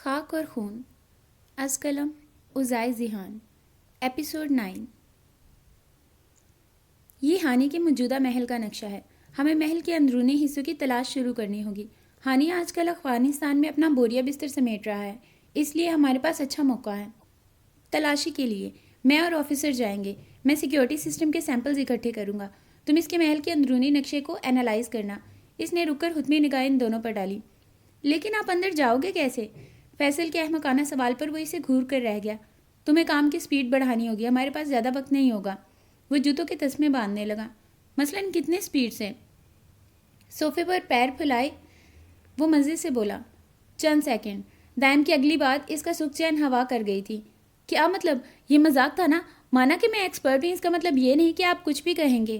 خاک اور خون از قلم عزائے ذہان ایپیسوڈ 9۔ یہ ہانی کے موجودہ محل کا نقشہ ہے۔ ہمیں محل کے اندرونی حصوں کی تلاش شروع کرنی ہوگی۔ ہانی آج کل افغانستان میں اپنا بوریا بستر سمیٹ رہا ہے، اس لیے ہمارے پاس اچھا موقع ہے تلاشی کے لیے۔ میں اور آفیسر جائیں گے۔ میں سیکیورٹی سسٹم کے سیمپلز اکٹھے کروں گا، تم اس کے محل کے اندرونی نقشے کو اینالائز کرنا۔ اس نے رک کر حتمی نگاہ ان دونوں پر ڈالی۔ لیکن آپ اندر جاؤ گے کیسے؟ فیصل کے احمقانہ سوال پر وہ اسے گھور کر رہ گیا۔ تمہیں کام کی سپیڈ بڑھانی ہوگی، ہمارے پاس زیادہ وقت نہیں ہوگا۔ وہ جوتوں کے تسمے باندھنے لگا۔ مثلاً کتنے سپیڈ سے؟ صوفے پر پیر پھیلائے وہ مزے سے بولا، چند سیکنڈ۔ دائم کی اگلی بات اس کا سکھ چین ہوا کر گئی تھی۔ کیا مطلب؟ یہ مذاق تھا نا؟ مانا کہ میں ایکسپرٹ ہوں، اس کا مطلب یہ نہیں کہ آپ کچھ بھی کہیں گے۔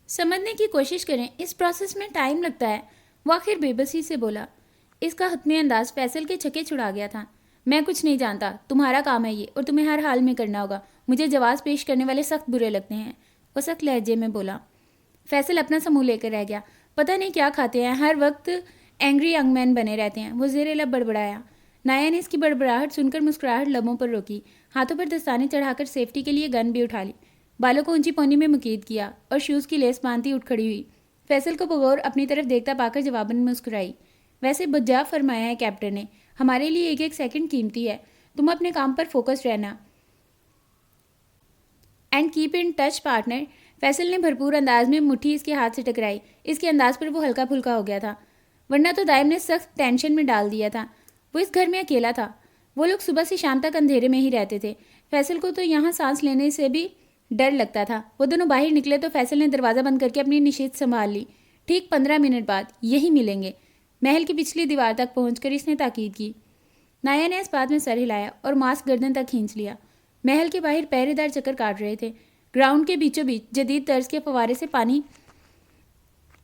سمجھنے کی کوشش کریں، اس پروسیس میں ٹائم لگتا ہے، وہ آخر بے بسی سے بولا۔ اس کا حتمی انداز فیصل کے چھکے چھڑا گیا تھا۔ میں کچھ نہیں جانتا، تمہارا کام ہے یہ، اور تمہیں ہر حال میں کرنا ہوگا۔ مجھے جواز پیش کرنے والے سخت برے لگتے ہیں، وہ سخت لہجے میں بولا۔ فیصل اپنا سمو لے کر رہ گیا۔ پتہ نہیں کیا کھاتے ہیں، ہر وقت اینگری ینگ مین بنے رہتے ہیں، وہ زیر لب بڑبڑایا۔ نایا نے اس کی بڑبڑاہٹ سن کر مسکراہٹ لبوں پر روکی، ہاتھوں پر دستانے چڑھا کر سیفٹی کے لیے گن بھی اٹھا لی، بالوں کو اونچی پونی میں مقید کیا اور شوز کی لیس باندھتی اٹھ کھڑی ہوئی۔ فیصل کو بغور اپنی طرف دیکھتا پا کر جواباً مسکرائی۔ ویسے بجا فرمایا ہے کیپٹن نے، ہمارے لیے ایک ایک سیکنڈ قیمتی ہے، تم اپنے کام پر فوکس رہنا۔ And keep in touch partner. Faisal نے بھرپور انداز میں مٹھی اس کے ہاتھ سے ٹکرائی۔ اس کے انداز پر وہ ہلکا پھلکا ہو گیا تھا، ورنہ تو دائم نے سخت ٹینشن میں ڈال دیا تھا۔ وہ اس گھر میں اکیلا تھا، وہ لوگ صبح سے شام تک اندھیرے میں ہی رہتے تھے۔ فیصل کو تو یہاں سانس لینے سے بھی ڈر لگتا تھا۔ وہ دونوں باہر نکلے تو فیصل نے دروازہ بند کر کے اپنی نشست سنبھال لی۔ ٹھیک 15 منٹ بعد یہی ملیں گے۔ محل کی پچھلی دیوار تک پہنچ کر اس نے تاکید کی۔ نایا نے اس بات میں سر ہلایا اور ماسک گردن تک کھینچ لیا۔ محل کے باہر پہرے دار چکر کاٹ رہے تھے۔ گراؤنڈ کے بیچوں بیچ جدید طرز کے فوارے سے پانی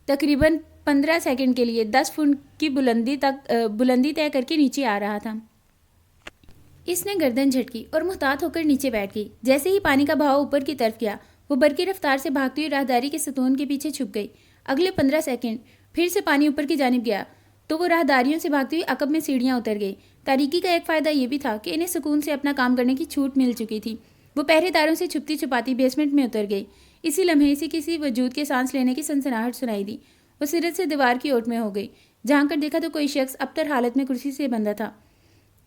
تقریباً 15 سیکنڈ کے لیے 10 فٹ کی بلندی طے کر کے نیچے آ رہا تھا۔ اس نے گردن جھٹکی اور محتاط ہو کر نیچے بیٹھ گئی۔ جیسے ہی پانی کا بہاؤ اوپر کی طرف گیا، وہ برقی رفتار سے بھاگتی ہوئی راہداری کے ستون کے پیچھے چھپ گئی۔ اگلے 15 سیکنڈ پھر سے پانی اوپر کی جانب گیا تو وہ راہداریوں سے بھاگتی ہوئی عقب میں سیڑھیاں اتر گئی۔ تاریکی کا ایک فائدہ یہ بھی تھا کہ انہیں سکون سے اپنا کام کرنے کی چھوٹ مل چکی تھی۔ وہ پہرے داروں سے چھپتی چھپاتی بیسمنٹ میں اتر گئی۔ اسی لمحے سے کسی وجود کے سانس لینے کی سنسناہٹ سنائی دی۔ وہ سرت سے دیوار کی اوٹ میں ہو گئی۔ جھانک کر دیکھا تو کوئی شخص ابتر حالت میں کرسی سے بندھا تھا۔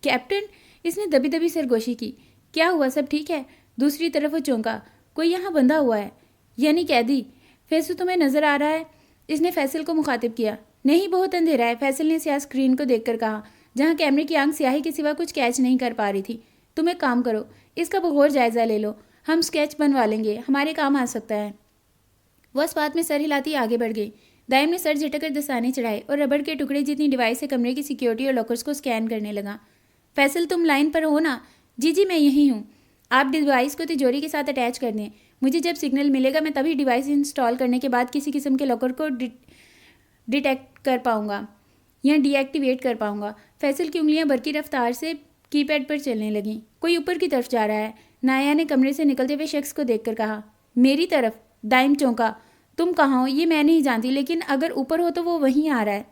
کیپٹن، اس نے دبی دبی سرگوشی کی۔ کیا ہوا، سب ٹھیک ہے؟ دوسری طرف وہ چونکا۔ کوئی یہاں بندھا ہوا ہے، یعنی قیدی؟ فیصل تمہیں نظر آ رہا ہے؟ اس نے فیصل کو مخاطب کیا۔ نہیں، بہت اندھیرا ہے، فیصل نے سیاہ اسکرین کو دیکھ کر کہا، جہاں کیمرے کی آنکھ سیاہی کے سوا کچھ کیچ نہیں کر پا رہی تھی۔ تم ایک کام کرو، اس کا بغور جائزہ لے لو، ہم اسکیچ بنوا لیں گے، ہمارے کام آ سکتا ہے۔ وہ اس بات میں سر ہلاتی آگے بڑھ گئی۔ دائم نے سر جھٹک کر دستانے چڑھائے اور ربڑ کے ٹکڑے جتنی ڈیوائس سے کمرے کی سیکیورٹی اور لاکرز کو اسکین کرنے لگا۔ فیصل، تم لائن پر ہو نا؟ جی میں یہی ہوں۔ آپ ڈیوائس کو تجوری کے ساتھ اٹیچ کر دیں۔ مجھے جب سگنل ملے گا میں تبھی ڈیوائس انسٹال کرنے کے بعد کسی قسم کے لاکر کو ڈیٹیکٹ کر پاؤں گا یا ڈی ایکٹیویٹ کر پاؤں گا۔ فیصل کی انگلیاں برقی رفتار سے کی پیڈ پر چلنے لگیں۔ کوئی اوپر کی طرف جا رہا ہے، نایا نے کمرے سے نکلتے ہوئے شخص کو دیکھ کر کہا۔ میری طرف؟ دائم چونکا۔ تم کہاں ہو یہ میں نہیں جانتی، لیکن اگر اوپر ہو تو وہ وہیں آ رہا ہے۔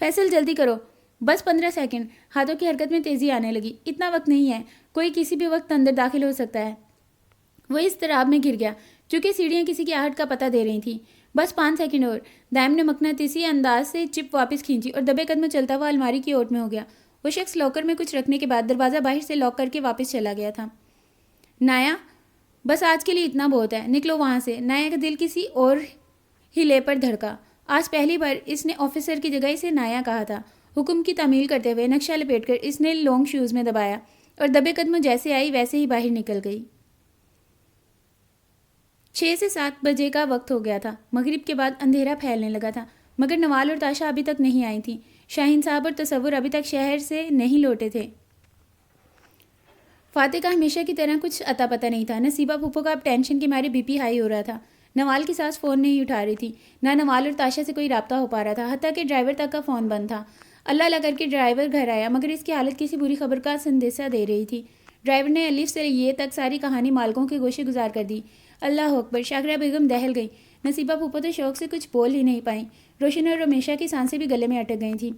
فیصل جلدی کرو، بس 15 سیکنڈ۔ ہاتھوں کی حرکت میں تیزی آنے لگی۔ اتنا وقت نہیں ہے، کوئی کسی بھی وقت اندر داخل ہو سکتا ہے۔ وہ اس اضطراب میں گر گیا، چونکہ سیڑھیاں کسی کی آہٹ کا پتہ دے رہی تھیں۔ بس 5 سیکنڈ اور۔ دائم نے مقناطیسی انداز سے چپ واپس کھینچی اور دبے قدم چلتا ہوا الماری کی اوٹ میں ہو گیا۔ وہ شخص لاکر میں کچھ رکھنے کے بعد دروازہ باہر سے لاک کر کے واپس چلا گیا تھا۔ نایا، بس آج کے لیے اتنا بہت ہے، نکلو وہاں سے۔ نایا کا دل کسی اور ہلے پر دھڑکا۔ آج پہلی بار اس نے آفیسر کی جگہ اسے نایا کہا تھا۔ حکم کی تعمیل کرتے ہوئے نقشہ لپیٹ کر اس نے لونگ شوز میں دبایا اور دبے قدموں جیسے آئی ویسے ہی باہر نکل گئی۔ 6 سے 7 بجے کا وقت ہو گیا تھا۔ مغرب کے بعد اندھیرا پھیلنے لگا تھا، مگر نوال اور تاشا ابھی تک نہیں آئی تھیں۔ شاہین صاحب اور تصور ابھی تک شہر سے نہیں لوٹے تھے۔ فاتح کا ہمیشہ کی طرح کچھ اتا پتہ نہیں تھا۔ نصیبہ پھوپھو کا اب ٹینشن کے مارے بی پی ہائی ہو رہا تھا۔ نوال کی ساس فون نہیں اٹھا رہی تھی، نہ نوال اور تاشا سے کوئی رابطہ ہو پا رہا تھا، حتیٰ کہ ڈرائیور تک کا فون بند تھا۔ اللہ کر کے ڈرائیور گھر آیا، مگر اس کی حالت کسی بری خبر کا سندیسہ دے رہی تھی۔ ڈرائیور نے الف سے یہ تک ساری کہانی مالکوں کے گوشے گزار کر دی۔ اللہ اکبر! شاکرہ بیگم دہل گئی۔ نصیبہ پھوپھو تو شوق سے کچھ بول ہی نہیں پائیں۔ روشن اور رمیشہ کی سانسیں بھی گلے میں اٹک گئی تھیں۔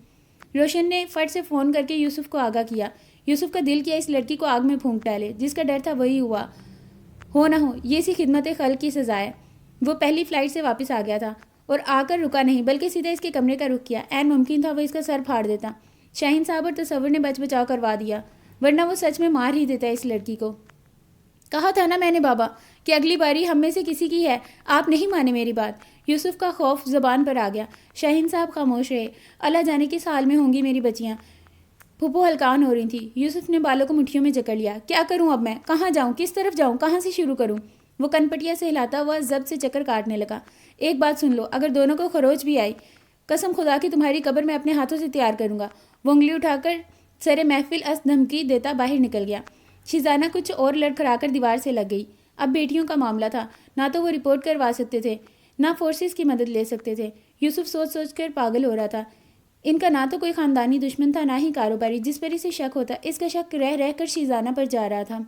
روشن نے فٹ سے فون کر کے یوسف کو آگاہ کیا۔ یوسف کا دل کیا اس لڑکی کو آگ میں پھونک ڈالے، جس کا ڈر تھا وہی ہوا۔ ہو نہ ہو یہ اسی خدمت خلق کی سزا ہے۔ وہ پہلی فلائٹ سے واپس آ گیا تھا اور آ کر رکا نہیں بلکہ سیدھا اس کے کمرے کا رخ کیا۔ عین ممکن تھا وہ اس کا سر پھاڑ دیتا۔ شاہین صاحب اور تصور نے بچ بچاؤ کروا دیا، ورنہ وہ سچ میں مار ہی دیتا اس لڑکی کو۔ کہا تھا نا میں نے بابا کہ اگلی باری ہم میں سے کسی کی ہے، آپ نہیں مانے میری بات۔ یوسف کا خوف زبان پر آ گیا۔ شاہین صاحب خاموش رہے۔ اللہ جانے کس حال میں ہوں گی میری بچیاں۔ پھپھو ہلکان ہو رہی تھی۔ یوسف نے بالوں کو مٹھیوں میں جکڑ لیا۔ کیا کروں اب میں؟ کہاں جاؤں؟ کس طرف جاؤں؟ کہاں سے شروع کروں؟ وہ کنپٹیا سے ہلاتا ہوا ضبط سے چکر کاٹنے لگا۔ ایک بات سن لو، اگر دونوں کو خروچ بھی آئی، قسم خدا کی تمہاری قبر میں اپنے ہاتھوں سے تیار کروں گا۔ وہ انگلی اٹھا کر سر محفل اس دھمکی دیتا باہر نکل گیا۔ شیزانہ کچھ اور لڑکھڑا کر دیوار سے لگ گئی۔ اب بیٹیوں کا معاملہ تھا، نہ تو وہ رپورٹ کروا سکتے تھے، نہ فورسز کی مدد لے سکتے تھے۔ یوسف سوچ سوچ کر پاگل ہو رہا تھا۔ ان کا نہ تو کوئی خاندانی دشمن تھا، نہ ہی کاروباری جس پر اسے شک ہوتا۔ اس کا شک رہ رہ کر شیزانہ پر جا رہا تھا۔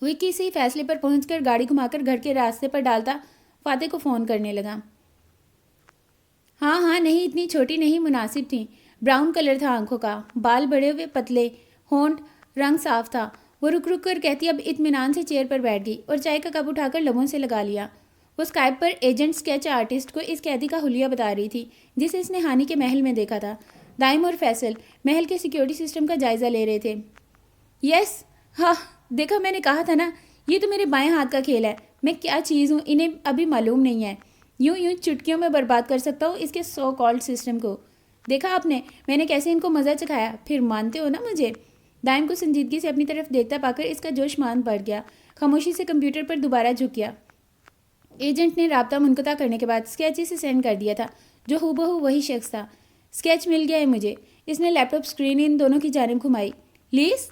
وہ کسی فیصلے پر پہنچ کر گاڑی گھما کر گھر کے راستے پر ڈالتا فاتح کو فون کرنے لگا۔ ہاں نہیں، اتنی چھوٹی نہیں، مناسب تھیں۔ براؤن کلر تھا آنکھوں کا، بال بڑے ہوئے پتلے، ہونٹ رنگ صاف تھا۔ وہ رک رک کر کہتی اب اطمینان سے چیئر پر بیٹھ گئی اور چائے کا کپ اٹھا کر لبوں سے لگا لیا۔ وہ اسکائپ پر ایجنٹ اسکیچ آرٹسٹ کو اس قیدی کا حلیہ بتا رہی تھی جسے اس نے ہانی کے محل میں دیکھا تھا۔ دائم اور فیصل محل کے سیکیورٹی سسٹم کا جائزہ لے رہے تھے۔ یس، ہاں دیکھا، میں نے کہا تھا نا، یہ تو میرے بائیں ہاتھ کا کھیل ہے۔ میں کیا چیز ہوں انہیں ابھی معلوم نہیں ہے۔ یوں چٹکیوں میں برباد کر سکتا ہوں اس کے سو کالڈ سسٹم کو۔ دیکھا آپ نے میں نے کیسے ان کو مزہ چکھایا، پھر مانتے ہو نا مجھے؟ دائم کو سنجیدگی سے اپنی طرف دیکھتا پا کر اس کا جوش مان پڑ گیا۔ خاموشی سے کمپیوٹر پر دوبارہ جھک گیا۔ ایجنٹ نے رابطہ منقطع کرنے کے بعد اسکیچ اسے سینڈ کر دیا تھا جو ہو بہو وہی شخص تھا۔ اسکیچ مل گیا ہے مجھے۔ اس نے لیپ ٹاپ اسکرین ان دونوں کی جانب گھمائی۔ لیز؟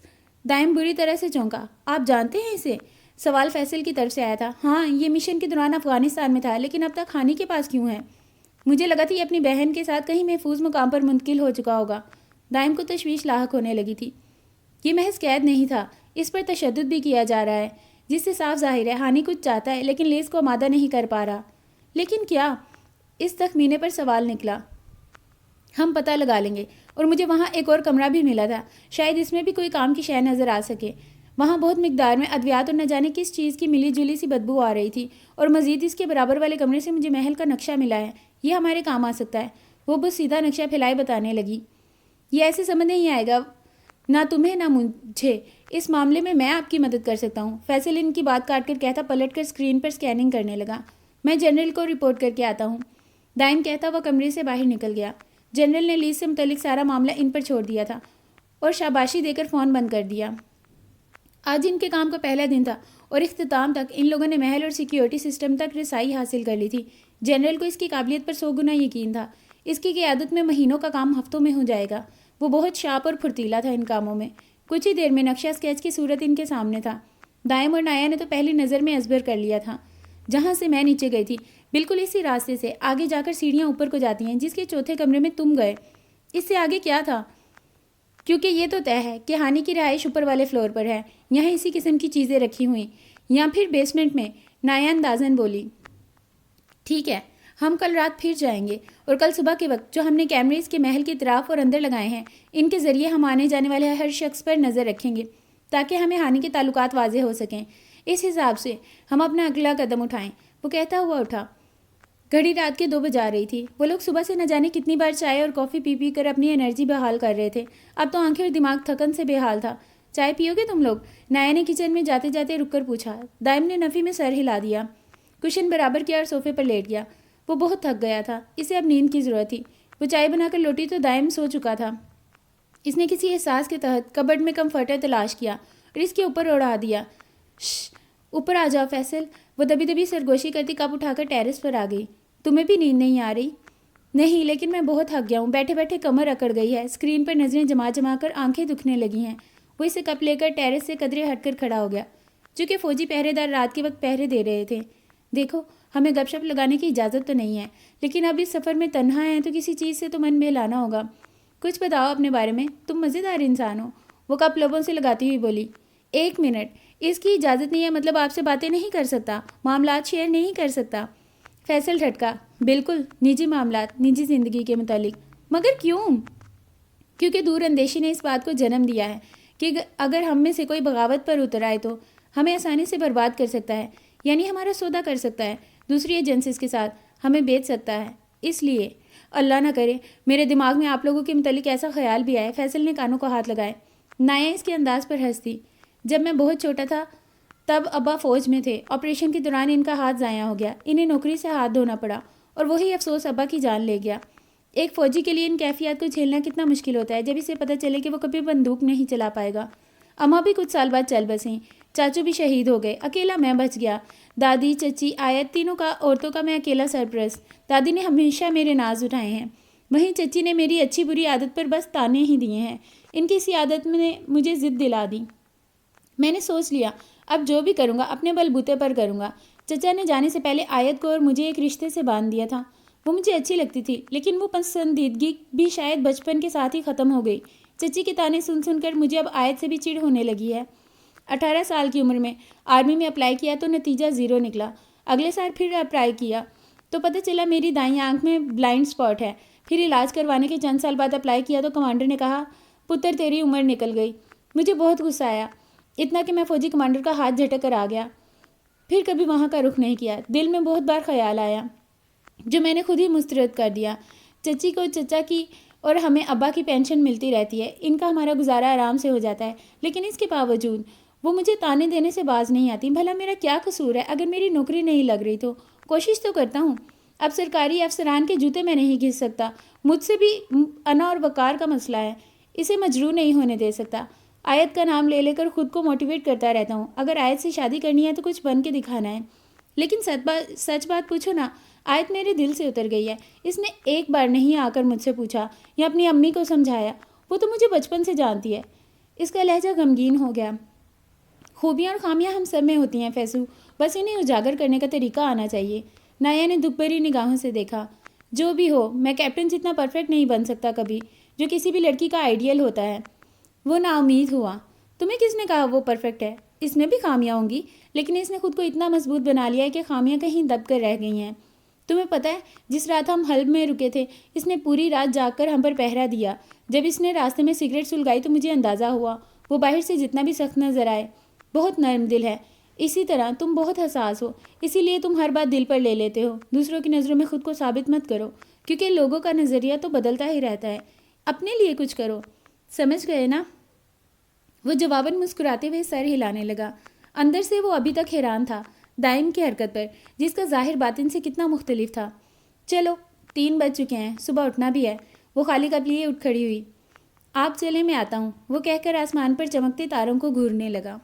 دائم بری طرح سے چونکا۔ آپ جانتے ہیں اسے؟ سوال فیصل کی طرف سے آیا تھا۔ ہاں، یہ مشن کے دوران افغانستان میں تھا، لیکن اب تک ہانی کے پاس کیوں ہے؟ مجھے لگا تھا یہ اپنی بہن کے ساتھ کہیں محفوظ مقام پر منتقل ہو چکا ہوگا۔ دائم کو تشویش لاحق ہونے لگی تھی۔ یہ محض قید نہیں تھا، اس پر تشدد بھی کیا جا رہا ہے، جس سے صاف ظاہر ہے ہانی کچھ چاہتا ہے لیکن لیز کو آمادہ نہیں کر پا رہا۔ لیکن کیا؟ اس تخمینے پر سوال نکلا۔ ہم پتہ لگا لیں گے، اور مجھے وہاں ایک اور کمرہ بھی ملا تھا، شاید اس میں بھی کوئی کام کی شے نظر آ سکے۔ وہاں بہت مقدار میں ادویات اور نہ جانے کس چیز کی ملی جلی سی بدبو آ رہی تھی، اور مزید اس کے برابر والے کمرے سے مجھے محل کا نقشہ ملا ہے، یہ ہمارے کام آ سکتا ہے۔ وہ بس سیدھا نقشہ پھیلائے بتانے لگی۔ یہ ایسے سمجھ نہیں آئے گا، نہ تمہیں نہ مجھے۔ اس معاملے میں آپ کی مدد کر سکتا ہوں۔ فیصل ان کی بات کاٹ کر کہتا پلٹ کر اسکرین پر اسکیننگ کرنے لگا۔ میں جنرل کو رپورٹ کر کے آتا ہوں۔ دائم کہتا وہ کمرے سے باہر نکل گیا۔ جنرل نے لیز سے متعلق سارا معاملہ ان پر چھوڑ دیا تھا اور شاباشی دے کر فون بند کر دیا۔ آج ان کے کام کا پہلا دن تھا اور اختتام تک ان لوگوں نے محل اور سیکیورٹی سسٹم تک رسائی حاصل کر لی تھی۔ جنرل کو اس کی قابلیت پر 100 گنا یقین تھا۔ اس کی قیادت میں مہینوں کا کام ہفتوں میں ہو جائے گا۔ وہ بہت شارپ اور پھرتیلا تھا ان کاموں میں۔ کچھ ہی دیر میں نقشہ اسکیچ کی صورت ان کے سامنے تھا۔ دائم اور نایا نے تو پہلی نظر میں ازبر کر لیا تھا۔ جہاں سے میں نیچے گئی تھی بالکل اسی راستے سے آگے جا کر سیڑھیاں اوپر کو جاتی ہیں جس کے چوتھے کمرے میں تم گئے۔ اس سے آگے کیا تھا؟ کیونکہ یہ تو طے ہے کہ ہانی کی رہائش اوپر والے فلور پر ہے، یہاں اسی قسم کی چیزیں رکھی ہوئی، یا پھر بیسمنٹ میں، نایا اندازن بولی۔ ٹھیک ہے، ہم کل رات پھر جائیں گے، اور کل صبح کے وقت جو ہم نے کیمرے کے محل کے اطراف اور اندر لگائے ہیں ان کے ذریعے ہم آنے جانے والے ہر شخص پر نظر رکھیں گے تاکہ ہمیں ہانی کے تعلقات واضح ہو سکیں۔ اس حساب سے ہم اپنا اگلا قدم اٹھائیں۔ وہ کہتا ہوا اٹھا۔ گھڑی رات کے 2 بجا رہی تھی۔ وہ لوگ صبح سے نہ جانے کتنی بار چائے اور کافی پی کر اپنی انرجی بحال کر رہے تھے۔ اب تو آنکھیں اور دماغ تھکن سے بے حال تھا۔ چائے پیو گے تم لوگ؟ نایا نے کچن میں جاتے جاتے رک کر پوچھا۔ دائم نے نفی میں سر ہلا دیا، کشن برابر کیا اور صوفے پر لیٹ گیا۔ وہ بہت تھک گیا تھا، اسے اب نیند کی ضرورت تھی۔ وہ چائے بنا کر لوٹی تو دائم سو چکا تھا۔ اس نے کسی احساس کے تحت کبڈ میں کمفرٹر تلاش کیا اور اس کے اوپر اڑا دیا۔ اوپر آ جاؤ فیصل۔ وہ دبی دبی سرگوشی کرتی کپ اٹھا کر ٹیرس پر آ گئی۔ تمہیں بھی نیند نہیں آ رہی؟ نہیں، لیکن میں بہت تھک گیا ہوں، بیٹھے بیٹھے کمر اکڑ گئی ہے۔ اسکرین پر نظریں جما جما کر آنکھیں دکھنے لگی ہیں۔ وہ اسے کپ لے کر ٹیرس سے قدرے ہٹ کر کھڑا ہو گیا، چونکہ فوجی پہرے دار رات کے وقت پہرے دے رہے تھے۔ دیکھو، ہمیں گپ شپ لگانے کی اجازت تو نہیں ہے، لیکن اب اس سفر میں تنہا ہیں تو کسی چیز سے تو من بہلانا ہوگا۔ کچھ بتاؤ اپنے بارے میں، تم مزیدار انسان ہو۔ وہ کپ لبوں سے لگاتی ہوئی بولی۔ 1 منٹ، اس کی اجازت نہیں ہے مطلب آپ سے باتیں نہیں کر سکتا، معاملات شیئر نہیں کر سکتا؟ فیصل ٹھٹکا۔ بالکل، نجی معاملات، نجی زندگی کے متعلق۔ مگر کیوں؟ کیونکہ دور اندیشی نے اس بات کو جنم دیا ہے کہ اگر ہم میں سے کوئی بغاوت پر اتر آئے تو ہمیں آسانی سے برباد کر سکتا ہے، یعنی ہمارا سودا کر سکتا ہے، دوسری ایجنسیز کے ساتھ ہمیں بیچ سکتا ہے۔ اس لیے اللہ نہ کرے میرے دماغ میں آپ لوگوں کے متعلق ایسا خیال بھی آئے۔ فیصل نے کانوں کو ہاتھ لگائے۔ نایا اس کے انداز پر ہنس دی۔ جب میں بہت چھوٹا تھا تب ابا فوج میں تھے، آپریشن کے دوران ان کا ہاتھ ضائع ہو گیا، انہیں نوکری سے ہاتھ دھونا پڑا اور وہی افسوس ابا کی جان لے گیا۔ ایک فوجی کے لیے ان کیفیات کو جھیلنا کتنا مشکل ہوتا ہے جب اسے پتہ چلے کہ وہ کبھی بندوق نہیں چلا پائے گا۔ اماں بھی کچھ سال بعد چل بسیں، چاچو بھی شہید ہو گئے، اکیلا میں بچ گیا۔ دادی، چچی، آیت، تینوں کا عورتوں کا میں اکیلا سرپرست۔ دادی نے ہمیشہ میرے ناز اٹھائے ہیں، وہیں چچی نے میری اچھی بری عادت پر بس تانے ہی دیے ہیں۔ ان کی اسی عادت نے مجھے ضد دلا دی۔ میں نے سوچ لیا اب جو بھی کروں گا اپنے بل بوتے پر کروں گا۔ چچا نے جانے سے پہلے آیت کو اور مجھے ایک رشتے سے باندھ دیا تھا۔ وہ مجھے اچھی لگتی تھی، لیکن وہ پسندیدگی بھی شاید بچپن کے ساتھ ہی ختم ہو گئی۔ چچی کے تانے سن سن کر مجھے اب آیت سے بھی چڑ ہونے لگی ہے۔ 18 سال کی عمر میں آرمی میں اپلائی کیا تو نتیجہ 0 نکلا۔ اگلے سال پھر اپلائی کیا تو پتہ چلا میری دائیں آنکھ میں بلائنڈ اسپاٹ ہے۔ پھر علاج کروانے کے چند سال بعد اپلائی کیا تو کمانڈر نے کہا پتر تیری عمر نکل گئی۔ مجھے بہت غصہ آیا، اتنا کہ میں فوجی کمانڈر کا ہاتھ جھٹک کر آ گیا۔ پھر کبھی وہاں کا رخ نہیں کیا۔ دل میں بہت بار خیال آیا جو میں نے خود ہی مسترد کر دیا۔ چچی کو چچا کی اور ہمیں ابا کی پینشن ملتی رہتی ہے، ان کا ہمارا گزارا آرام سے ہو جاتا ہے، لیکن اس کے باوجود وہ مجھے تانے دینے سے باز نہیں آتی۔ بھلا میرا کیا قصور ہے؟ اگر میری نوکری نہیں لگ رہی تو کوشش تو کرتا ہوں۔ اب سرکاری افسران کے جوتے میں نہیں گھس سکتا، مجھ سے بھی انا اور وقار کا مسئلہ ہے، اسے مجروح نہیں ہونے دے سکتا۔ آیت کا نام لے لے کر خود کو موٹیویٹ کرتا رہتا ہوں، اگر آیت سے شادی کرنی ہے تو کچھ بن کے دکھانا ہے۔ لیکن سچ بات پوچھو نا، آیت میرے دل سے اتر گئی ہے۔ اس نے ایک بار نہیں آ کر مجھ سے پوچھا یا اپنی امی کو سمجھایا، وہ تو مجھے بچپن سے جانتی ہے۔ اس کا لہجہ غمگین ہو گیا۔ خوبیاں اور خامیاں ہم سب میں ہوتی ہیں فیصو، بس انہیں اجاگر کرنے کا طریقہ آنا چاہیے۔ نایا نے دکھ بھری نگاہوں سے دیکھا۔ جو بھی ہو، میں کیپٹن جتنا پرفیکٹ نہیں بن سکتا کبھی، جو کسی بھی لڑکی کا آئیڈیل ہوتا ہے۔ وہ نا امید ہوا۔ تمہیں کس نے کہا وہ پرفیکٹ ہے؟ اس میں بھی خامیاں ہوں گی، لیکن اس نے خود کو اتنا مضبوط بنا لیا ہے کہ خامیاں کہیں دب کر رہ گئی ہیں۔ تمہیں پتہ ہے جس رات ہم حلب میں رکے تھے، اس نے پوری رات جاگ کر ہم پر پہرا دیا۔ جب اس نے راستے میں سگریٹ سلگائی تو مجھے اندازہ ہوا وہ باہر سے جتنا بھی سخت نظر آئے بہت نرم دل ہے۔ اسی طرح تم بہت حساس ہو، اسی لیے تم ہر بات دل پر لے لیتے ہو۔ دوسروں کی نظروں میں خود کو ثابت مت کرو، کیونکہ لوگوں کا نظریہ تو بدلتا ہی رہتا ہے۔ اپنے لیے کچھ کرو، سمجھ گئے نا؟ وہ جواباً مسکراتے ہوئے سر ہلانے لگا۔ اندر سے وہ ابھی تک حیران تھا دائم کی حرکت پر، جس کا ظاہر باطن سے کتنا مختلف تھا۔ چلو 3 بج چکے ہیں، صبح اٹھنا بھی ہے۔ وہ خالی کپ لیے اٹھ کھڑی ہوئی۔ آپ چلیں میں آتا ہوں، وہ کہہ کر آسمان پر چمکتے تاروں کو گھورنے لگا۔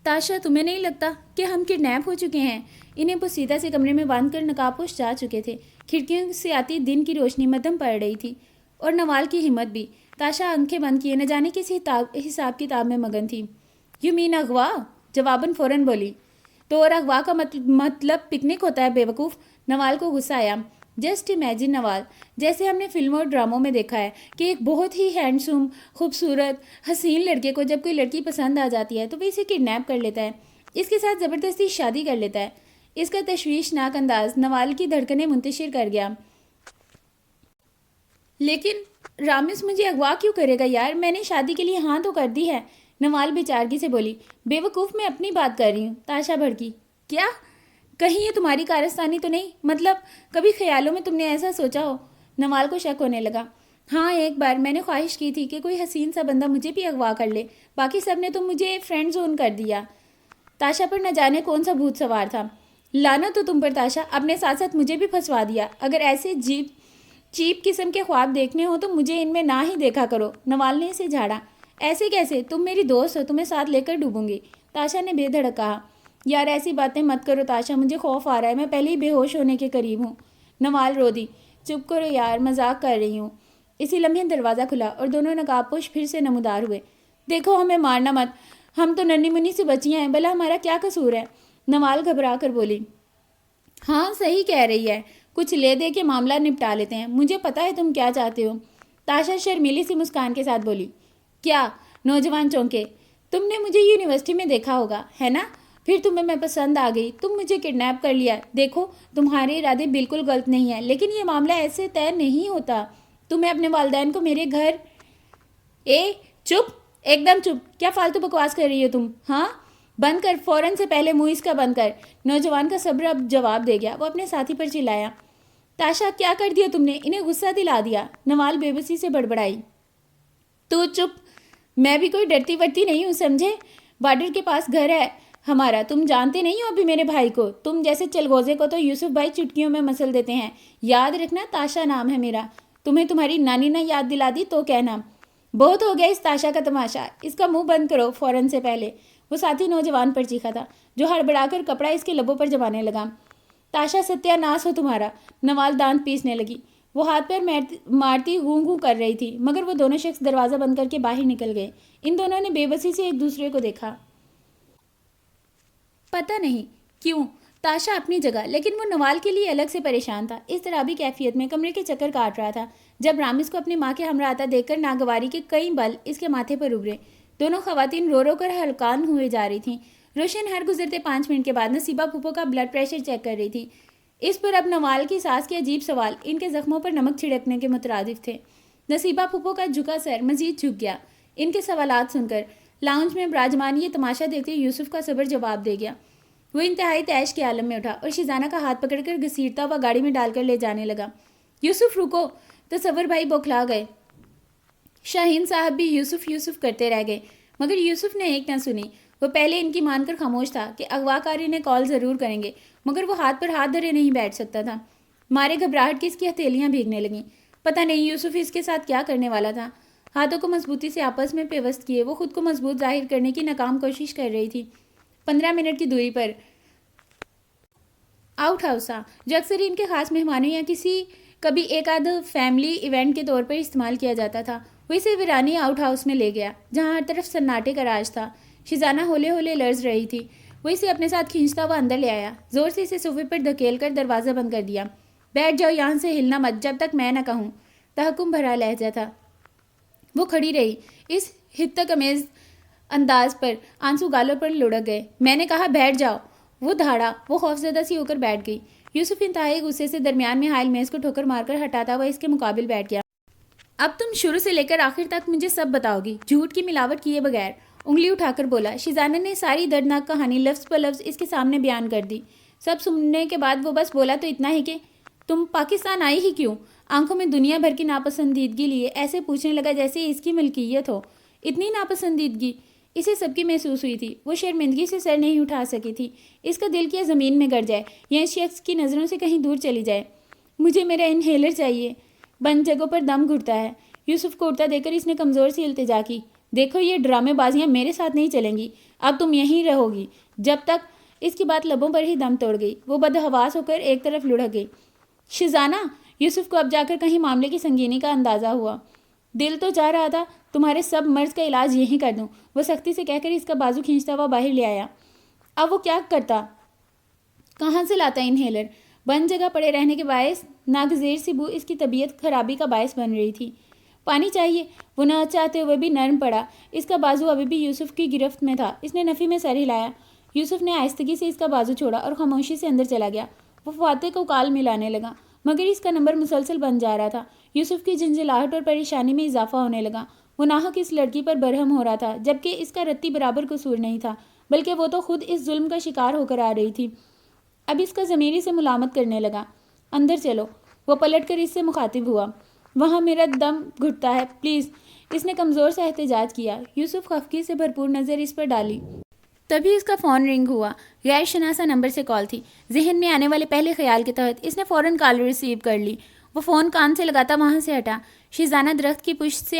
تاشا، تمہیں نہیں لگتا کہ ہم کڈنیپ ہو چکے ہیں؟ انہیں پوسیدہ سے کمرے میں باندھ کر نقاب پوش جا چکے تھے۔ کھڑکیوں سے آتی دن کی روشنی مدھم پڑ رہی تھی، اور نوال کی ہمت بھی۔ تاشا آنکھیں بند کیے نہ جانے کس حساب کتاب میں مگن تھی۔ یو مین اغوا؟ جواباً فوراً بولی۔ تو اور اغوا کا مطلب پکنک ہوتا ہے بیوقوف؟ نوال کو غصہ آیا۔ جسٹ امیجن نوال، جیسے ہم نے فلموں اور ڈراموں میں دیکھا ہے کہ ایک بہت ہی ہینڈسم، خوبصورت، حسین لڑکے کو جب کوئی لڑکی پسند آ جاتی ہے تو وہ اسے کڈنیپ کر لیتا ہے، اس کے ساتھ زبردستی شادی کر لیتا ہے۔ اس کا تشویشناک انداز نوال کی دھڑکنیں منتشر کر گیا۔ لیکن رامس مجھے اغوا کیوں کرے گا یار؟ میں نے شادی کے لیے ہاں تو کر دی ہے، نوال بیچارگی سے بولی۔ بیوقوف، میں اپنی بات کر رہی ہوں، تاشا بھڑکی۔ کیا؟ کہیں یہ تمہاری کارستانی تو نہیں؟ مطلب کبھی خیالوں میں تم نے ایسا سوچا ہو؟ نوال کو شک ہونے لگا۔ ہاں، ایک بار میں نے خواہش کی تھی کہ کوئی حسین سا بندہ مجھے بھی اغوا کر لے، باقی سب نے تو مجھے فرینڈ زون کر دیا۔ تاشا پر نہ جانے کون سا بھوت سوار تھا۔ لعنت تو تم پر تاشا، اپنے ساتھ ساتھ مجھے بھی پھنسوا دیا۔ اگر ایسے چیپ قسم کے خواب دیکھنے ہو تو مجھے ان میں نہ ہی دیکھا کرو۔ نوال نے اسے جھاڑا۔ ایسے کیسے؟ تم میری دوست ہو، تمہیں ساتھ لے کر ڈوبوں گی، تاشا نے بے دھڑک کہا۔ یار ایسی باتیں مت کرو تاشا، مجھے خوف آ رہا ہے، میں پہلے ہی بے ہوش ہونے کے قریب ہوں۔ نوال رو دی۔ چپ کرو یار، مذاق کر رہی ہوں۔ اسی لمحے دروازہ کھلا اور دونوں نقاب پوش پھر سے نمودار ہوئے۔ دیکھو ہمیں مارنا مت، ہم تو ننھی منی سے بچی ہیں، بھلا ہمارا کیا قصور ہے؟ نوال گھبرا کر بولی۔ ہاں صحیح کہہ رہی ہے، کچھ لے دے کے معاملہ نپٹا لیتے ہیں، مجھے پتا ہے تم کیا چاہتے ہو، تاشا شرمیلی سی مسکان کے ساتھ بولی۔ کیا؟ نوجوان چونکے۔ تم نے مجھے یونیورسٹی میں دیکھا ہوگا، ہے نا؟ پھر تمہیں میں پسند آ گئی، تم مجھے کڈنیپ کر لیا۔ دیکھو تمہارے ارادے بالکل غلط نہیں ہیں، لیکن یہ معاملہ ایسے طے نہیں ہوتا۔ تمہیں اپنے والدین کو میرے گھر چپ، ایک دم چپ، کیا فالتو بکواس کر رہی ہو تم؟ ہاں بند کر، فوراً سے پہلے منہ اس کا بند کر۔ نوجوان کا صبر اب جواب دے گیا۔ وہ اپنے ساتھی پر چلایا، تاشا کیا کر دیا تم نے؟ انہیں غصہ دلا دیا، نوال بے بسی سے بڑبڑائی۔ تو چپ، میں بھی کوئی ڈرتی ورتی نہیں ہوں سمجھے، بارڈر کے پاس گھر ہے ہمارا، تم جانتے نہیں ہو ابھی میرے بھائی کو، تم جیسے چلغوزے کو تو یوسف بھائی چٹکیوں میں مسل دیتے ہیں، یاد رکھنا تاشا نام ہے میرا، تمہیں تمہاری نانی نے یاد دلا دی تو کہنا۔ بہت ہو گیا اس تاشا کا تماشا، اس کا منہ بند کرو فوراً سے پہلے، وہ ساتھی نوجوان پر چیخا تھا جو ہڑبڑا کر کپڑا اس کے لبوں پر جمانے لگا۔ تاشا ستیہ ناس ہو تمہارا، نوال دانت پیسنے لگی، وہ ہاتھ پیر مارتی ہوں ہوں کر رہی تھی، مگر وہ دونوں شخص دروازہ بند کر کے باہر نکل گئے۔ ان دونوں نے بے بسی سے ایک دوسرے کو دیکھا۔ پتہ نہیں کیوں تاشا اپنی جگہ، لیکن وہ نوال کے لیے الگ سے پریشان تھا۔ اس طرح بھی کیفیت میں کمرے کے چکر کاٹ رہا تھا جب رامز کو اپنی ماں کے ہمراہ آتا دیکھ کر ناگواری کے کئی بل اس کے ماتھے پر ابھرے۔ دونوں خواتین رو رو کر ہلکان ہوئے جا رہی تھیں۔ روشن ہر گزرتے 5 منٹ کے بعد نصیبہ پھوپھو کا بلڈ پریشر چیک کر رہی تھی۔ اس پر اب نوال کی ساس کے عجیب سوال ان کے زخموں پر نمک چھڑکنے کے مترادف تھے۔ نصیبہ پھوپھو کا جھکا سر مزید جھک گیا ان کے سوالات سن کر۔ لاؤنج میں براجمان یہ تماشا دیکھتے یوسف کا صبر جواب دے گیا۔ وہ انتہائی تیش کے عالم میں اٹھا اور شیزانہ کا ہاتھ پکڑ کر گھسیٹتا ہوا گاڑی میں ڈال کر لے جانے لگا۔ یوسف رکو، تصور بھائی بوکھلا گئے۔ شاہین صاحب بھی یوسف یوسف کرتے رہ گئے، مگر یوسف نے ایک نہ سنی۔ وہ پہلے ان کی مان کر خاموش تھا کہ اغوا کاری نے کال ضرور کریں گے، مگر وہ ہاتھ پر ہاتھ دھرے نہیں بیٹھ سکتا تھا۔ مارے گھبراہٹ کی اس کی ہتھیلیاں بھیگنے لگیں۔ پتہ نہیں یوسف اس کے ساتھ کیا کرنے والا تھا۔ ہاتھوں کو مضبوطی سے آپس میں پیوست کیے وہ خود کو مضبوط ظاہر کرنے کی ناکام کوشش کر رہی تھی۔ 15 منٹ کی دوری پر آؤٹ ہاؤس تھا، جو اکثر ان کے خاص مہمانوں یا کبھی ایک آدھ فیملی ایونٹ کے طور پر استعمال کیا جاتا تھا۔ وہ اسے ویرانی آؤٹ ہاؤس میں لے گیا جہاں ہر طرف سناٹے کا راج تھا۔ شیزانہ ہولے ہولے لرز رہی تھی۔ وہ اسے اپنے ساتھ کھینچتا ہوا اندر لے آیا، زور سے اسے صوفے پر دھکیل کر دروازہ بند کر دیا۔ بیٹھ جاؤ، یہاں سے ہلنا مت جب تک میں نہ کہوں، تحکم بھرا لہجہ تھا۔ وہ کھڑی رہی، اس حدت امیز انداز پر آنسو گالوں پر لڑک گئے۔ میں نے کہا بیٹھ جاؤ، وہ دھاڑا۔ وہ خوفزدہ سی ہو کر بیٹھ گئی۔ یوسف انتہائی غصے سے درمیان میں حائل میز کو ٹھوکر مار کر ہٹاتا ہوا اس کے مقابل بیٹھ گیا۔ اب تم شروع سے لے کر آخر تک مجھے سب بتاؤ گی، جھوٹ کی ملاوٹ کیے بغیر، انگلی اٹھا کر بولا۔ شیزانہ نے ساری دردناک کہانی لفظ پر لفظ اس کے سامنے بیان کر دی۔ سب سننے کے بعد وہ بس بولا تو اتنا ہی کہ تم پاکستان آئی ہی کیوں؟ آنکھوں میں دنیا بھر کی ناپسندیدگی لیے ایسے پوچھنے لگا جیسے اس کی ملکیت ہو۔ اتنی ناپسندیدگی اسے سب کی محسوس ہوئی تھی۔ وہ شرمندگی سے سر نہیں اٹھا سکی تھی۔ اس کا دل کیا زمین میں گڑ جائے یا اس شخص کی نظروں سے کہیں دور چلی جائے۔ مجھے میرا انہیلر چاہیے، بند جگہوں پر دم گھٹتا ہے۔ یوسف کو اڑتا دیکھ کر اس نے کمزور سی التجا کی۔ دیکھو یہ ڈرامے بازیاں میرے ساتھ نہیں چلیں گی، اب تم یہیں رہو گی جب تک۔ اس کی بات لبوں پر ہی دم توڑ گئی۔ وہ بدحواس ہو کر ایک طرف لڑک گئی۔ شیزانہ، یوسف کو اب جا کر کہیں معاملے کی سنگینی کا اندازہ ہوا۔ دل تو چاہ رہا تھا تمہارے سب مرض کا علاج یہیں کر دوں، وہ سختی سے کہہ کر اس کا بازو کھینچتا ہوا باہر لے آیا۔ اب وہ کیا کرتا، کہاں سے لاتا انہیلر؟ بند جگہ پڑے رہنے کے باعث ناگزیر سی بو اس کی طبیعت خرابی کا باعث بن رہی تھی۔ پانی چاہیے، وہ نہ چاہتے ہوئے بھی نرم پڑا۔ اس کا بازو ابھی بھی یوسف کی گرفت میں تھا۔ اس نے نفی میں سر ہلایا۔ یوسف نے آہستگی سے اس کا بازو چھوڑا اور خاموشی سے اندر چلا گیا۔ وہ فاتح کو کال ملانے لگا، مگر اس کا نمبر مسلسل بن جا رہا تھا۔ یوسف کی جھنجھلاہٹ اور پریشانی میں اضافہ ہونے لگا۔ وہ ناحق اس لڑکی پر برہم ہو رہا تھا، جبکہ اس کا رتی برابر قصور نہیں تھا، بلکہ وہ تو خود اس ظلم کا شکار ہو کر آ رہی تھی۔ اب اس کا ضمیر اسے ملامت کرنے لگا۔ اندر چلو، وہ پلٹ کر اس سے مخاطب ہوا۔ وہاں میرا دم گھٹتا ہے، پلیز، اس نے کمزور سے احتجاج کیا۔ یوسف خفگی سے بھرپور نظر اس پر ڈالی۔ تبھی اس کا فون رنگ ہوا۔ غیر شناسا نمبر سے کال تھی۔ ذہن میں آنے والے پہلے خیال کے تحت اس نے فوراً کال ریسیو کر لی۔ وہ فون کان سے لگاتا وہاں سے ہٹا۔ شیزانہ درخت کی پشت سے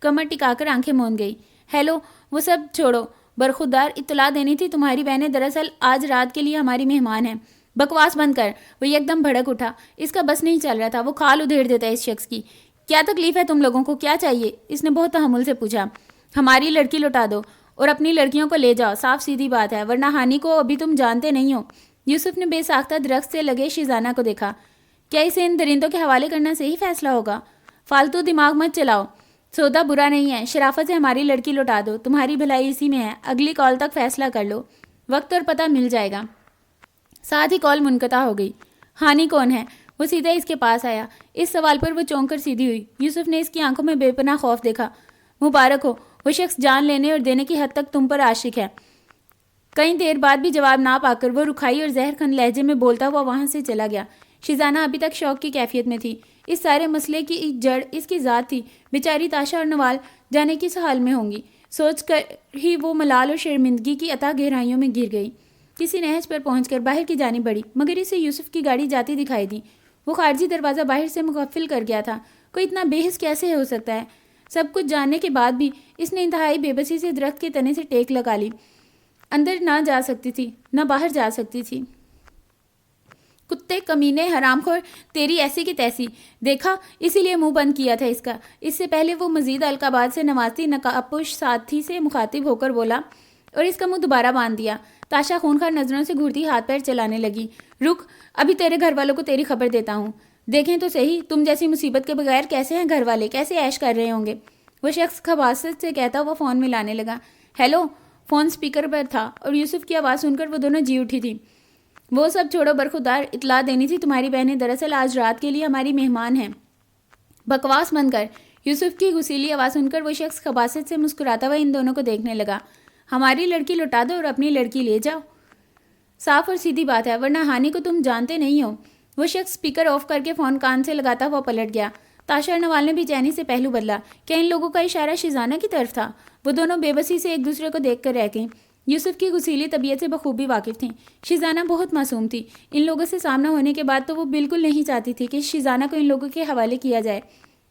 کمر ٹکا کر آنکھیں موند گئی۔ ہیلو، وہ سب چھوڑو، برخودار اطلاع دینی تھی، تمہاری بہنیں دراصل آج رات کے لیے ہماری مہمان ہیں۔ بکواس بند کر، وہ یک دم بھڑک اٹھا۔ اس کا بس نہیں چل رہا تھا، وہ کھال ادھیڑ دیتا اس شخص کی۔ کیا تکلیف ہے تم لوگوں کو، کیا چاہیے؟ اس نے بہت تحمل سے پوچھا۔ ہماری لڑکی لوٹا دو اور اپنی لڑکیوں کو لے جاؤ، صاف سیدھی بات ہے، ورنہ ہانی کو ابھی تم جانتے نہیں ہو۔ یوسف نے بے ساختہ درخت سے لگے شیزانہ کو دیکھا۔ کیا اسے ان درندوں کے حوالے کرنا صحیح فیصلہ ہوگا؟ فالتو دماغ مت چلاؤ، سودا برا نہیں ہے، شرافت سے ہماری لڑکی لوٹا دو، تمہاری بھلائی اسی میں ہے، اگلی کال تک فیصلہ کر لو، وقت اور پتہ مل جائے گا۔ ساتھ ہی کال منقطع ہو گئی۔ ہانی کون ہے؟ وہ سیدھا اس کے پاس آیا۔ اس سوال پر وہ چونک کر سیدھی ہوئی۔ یوسف نے اس کی آنکھوں میں بے پناہ خوف دیکھا۔ مبارک ہو، وہ شخص جان لینے اور دینے کی حد تک تم پر عاشق ہے۔ کئی دیر بعد بھی جواب نہ پا کر وہ رکھائی اور زہر خند لہجے میں بولتا ہوا وہاں سے چلا گیا۔ شیزانہ ابھی تک شوق کی کیفیت میں تھی۔ اس سارے مسئلے کی جڑ اس کی ذات تھی۔ بیچاری تاشا اور نوال جانے کس حال میں ہوں گی، سوچ کر ہی وہ ملال اور شرمندگی کی عطا گہرائیوں میں گر گئی۔ کسی نہج پر پہنچ کر باہر کی جانب بڑھی، مگر اسے یوسف کی گاڑی جاتی دکھائی دی۔ وہ خارجی دروازہ باہر سے مقفل کر گیا تھا۔ کوئی اتنا بے حس کیسے ہو سکتا ہے؟ سب کچھ جاننے کے بعد بھی اس نے انتہائی بے بسی سے درخت کے تنے سے ٹیک لگا لی۔ اندر نہ جا سکتی تھی، نہ باہر جا سکتی تھی۔ کتے، کمینے، حرام خور، تیری ایسی کی تیسی، دیکھا اسی لیے منہ بند کیا تھا اس کا۔ اس سے پہلے وہ مزید القابات سے نوازتی نقابپوش ساتھی سے مخاطب ہو کر بولا اور اس کا منہ دوبارہ باندھ دیا۔ تاشا خونخوار نظروں سے گھورتی ہاتھ پیر چلانے لگی۔ رک، ابھی تیرے گھر والوں کو تیری خبر دیتا ہوں۔ دیکھیں تو صحیح، تم جیسی مصیبت کے بغیر کیسے ہیں گھر والے، کیسے عیش کر رہے ہوں گے؟ وہ شخص خباثت سے کہتا ہوا فون میں لانے لگا۔ ہیلو، فون سپیکر پر تھا اور یوسف کی آواز سن کر وہ دونوں جی اٹھی تھی۔ وہ سب چھوڑو، برخودار، اطلاع دینی تھی تمہاری بہنیں دراصل آج رات کے لیے ہماری مہمان ہیں۔ بکواس بند کر۔ یوسف کی غسیلی آواز سن کر وہ شخص خباثت سے مسکراتا ہوا ان دونوں کو دیکھنے لگا۔ ہماری لڑکی لوٹا دو اور اپنی لڑکی لے جاؤ۔ صاف اور سیدھی بات ہے، ورنہ ہانی کو تم جانتے نہیں ہو۔ وہ شخص سپیکر آف کر کے فون کان سے لگاتا ہوا پلٹ گیا۔ تاشا اور نوال نے بھی چینی سے پہلو بدلا۔ کیا ان لوگوں کا اشارہ شیزانہ کی طرف تھا؟ وہ دونوں بے بسی سے ایک دوسرے کو دیکھ کر رہ گئیں۔ یوسف کی غسیلی طبیعت سے بخوبی واقف تھیں۔ شیزانہ بہت معصوم تھی۔ ان لوگوں سے سامنا ہونے کے بعد تو وہ بالکل نہیں چاہتی تھی کہ شیزانہ کو ان لوگوں کے حوالے کیا جائے،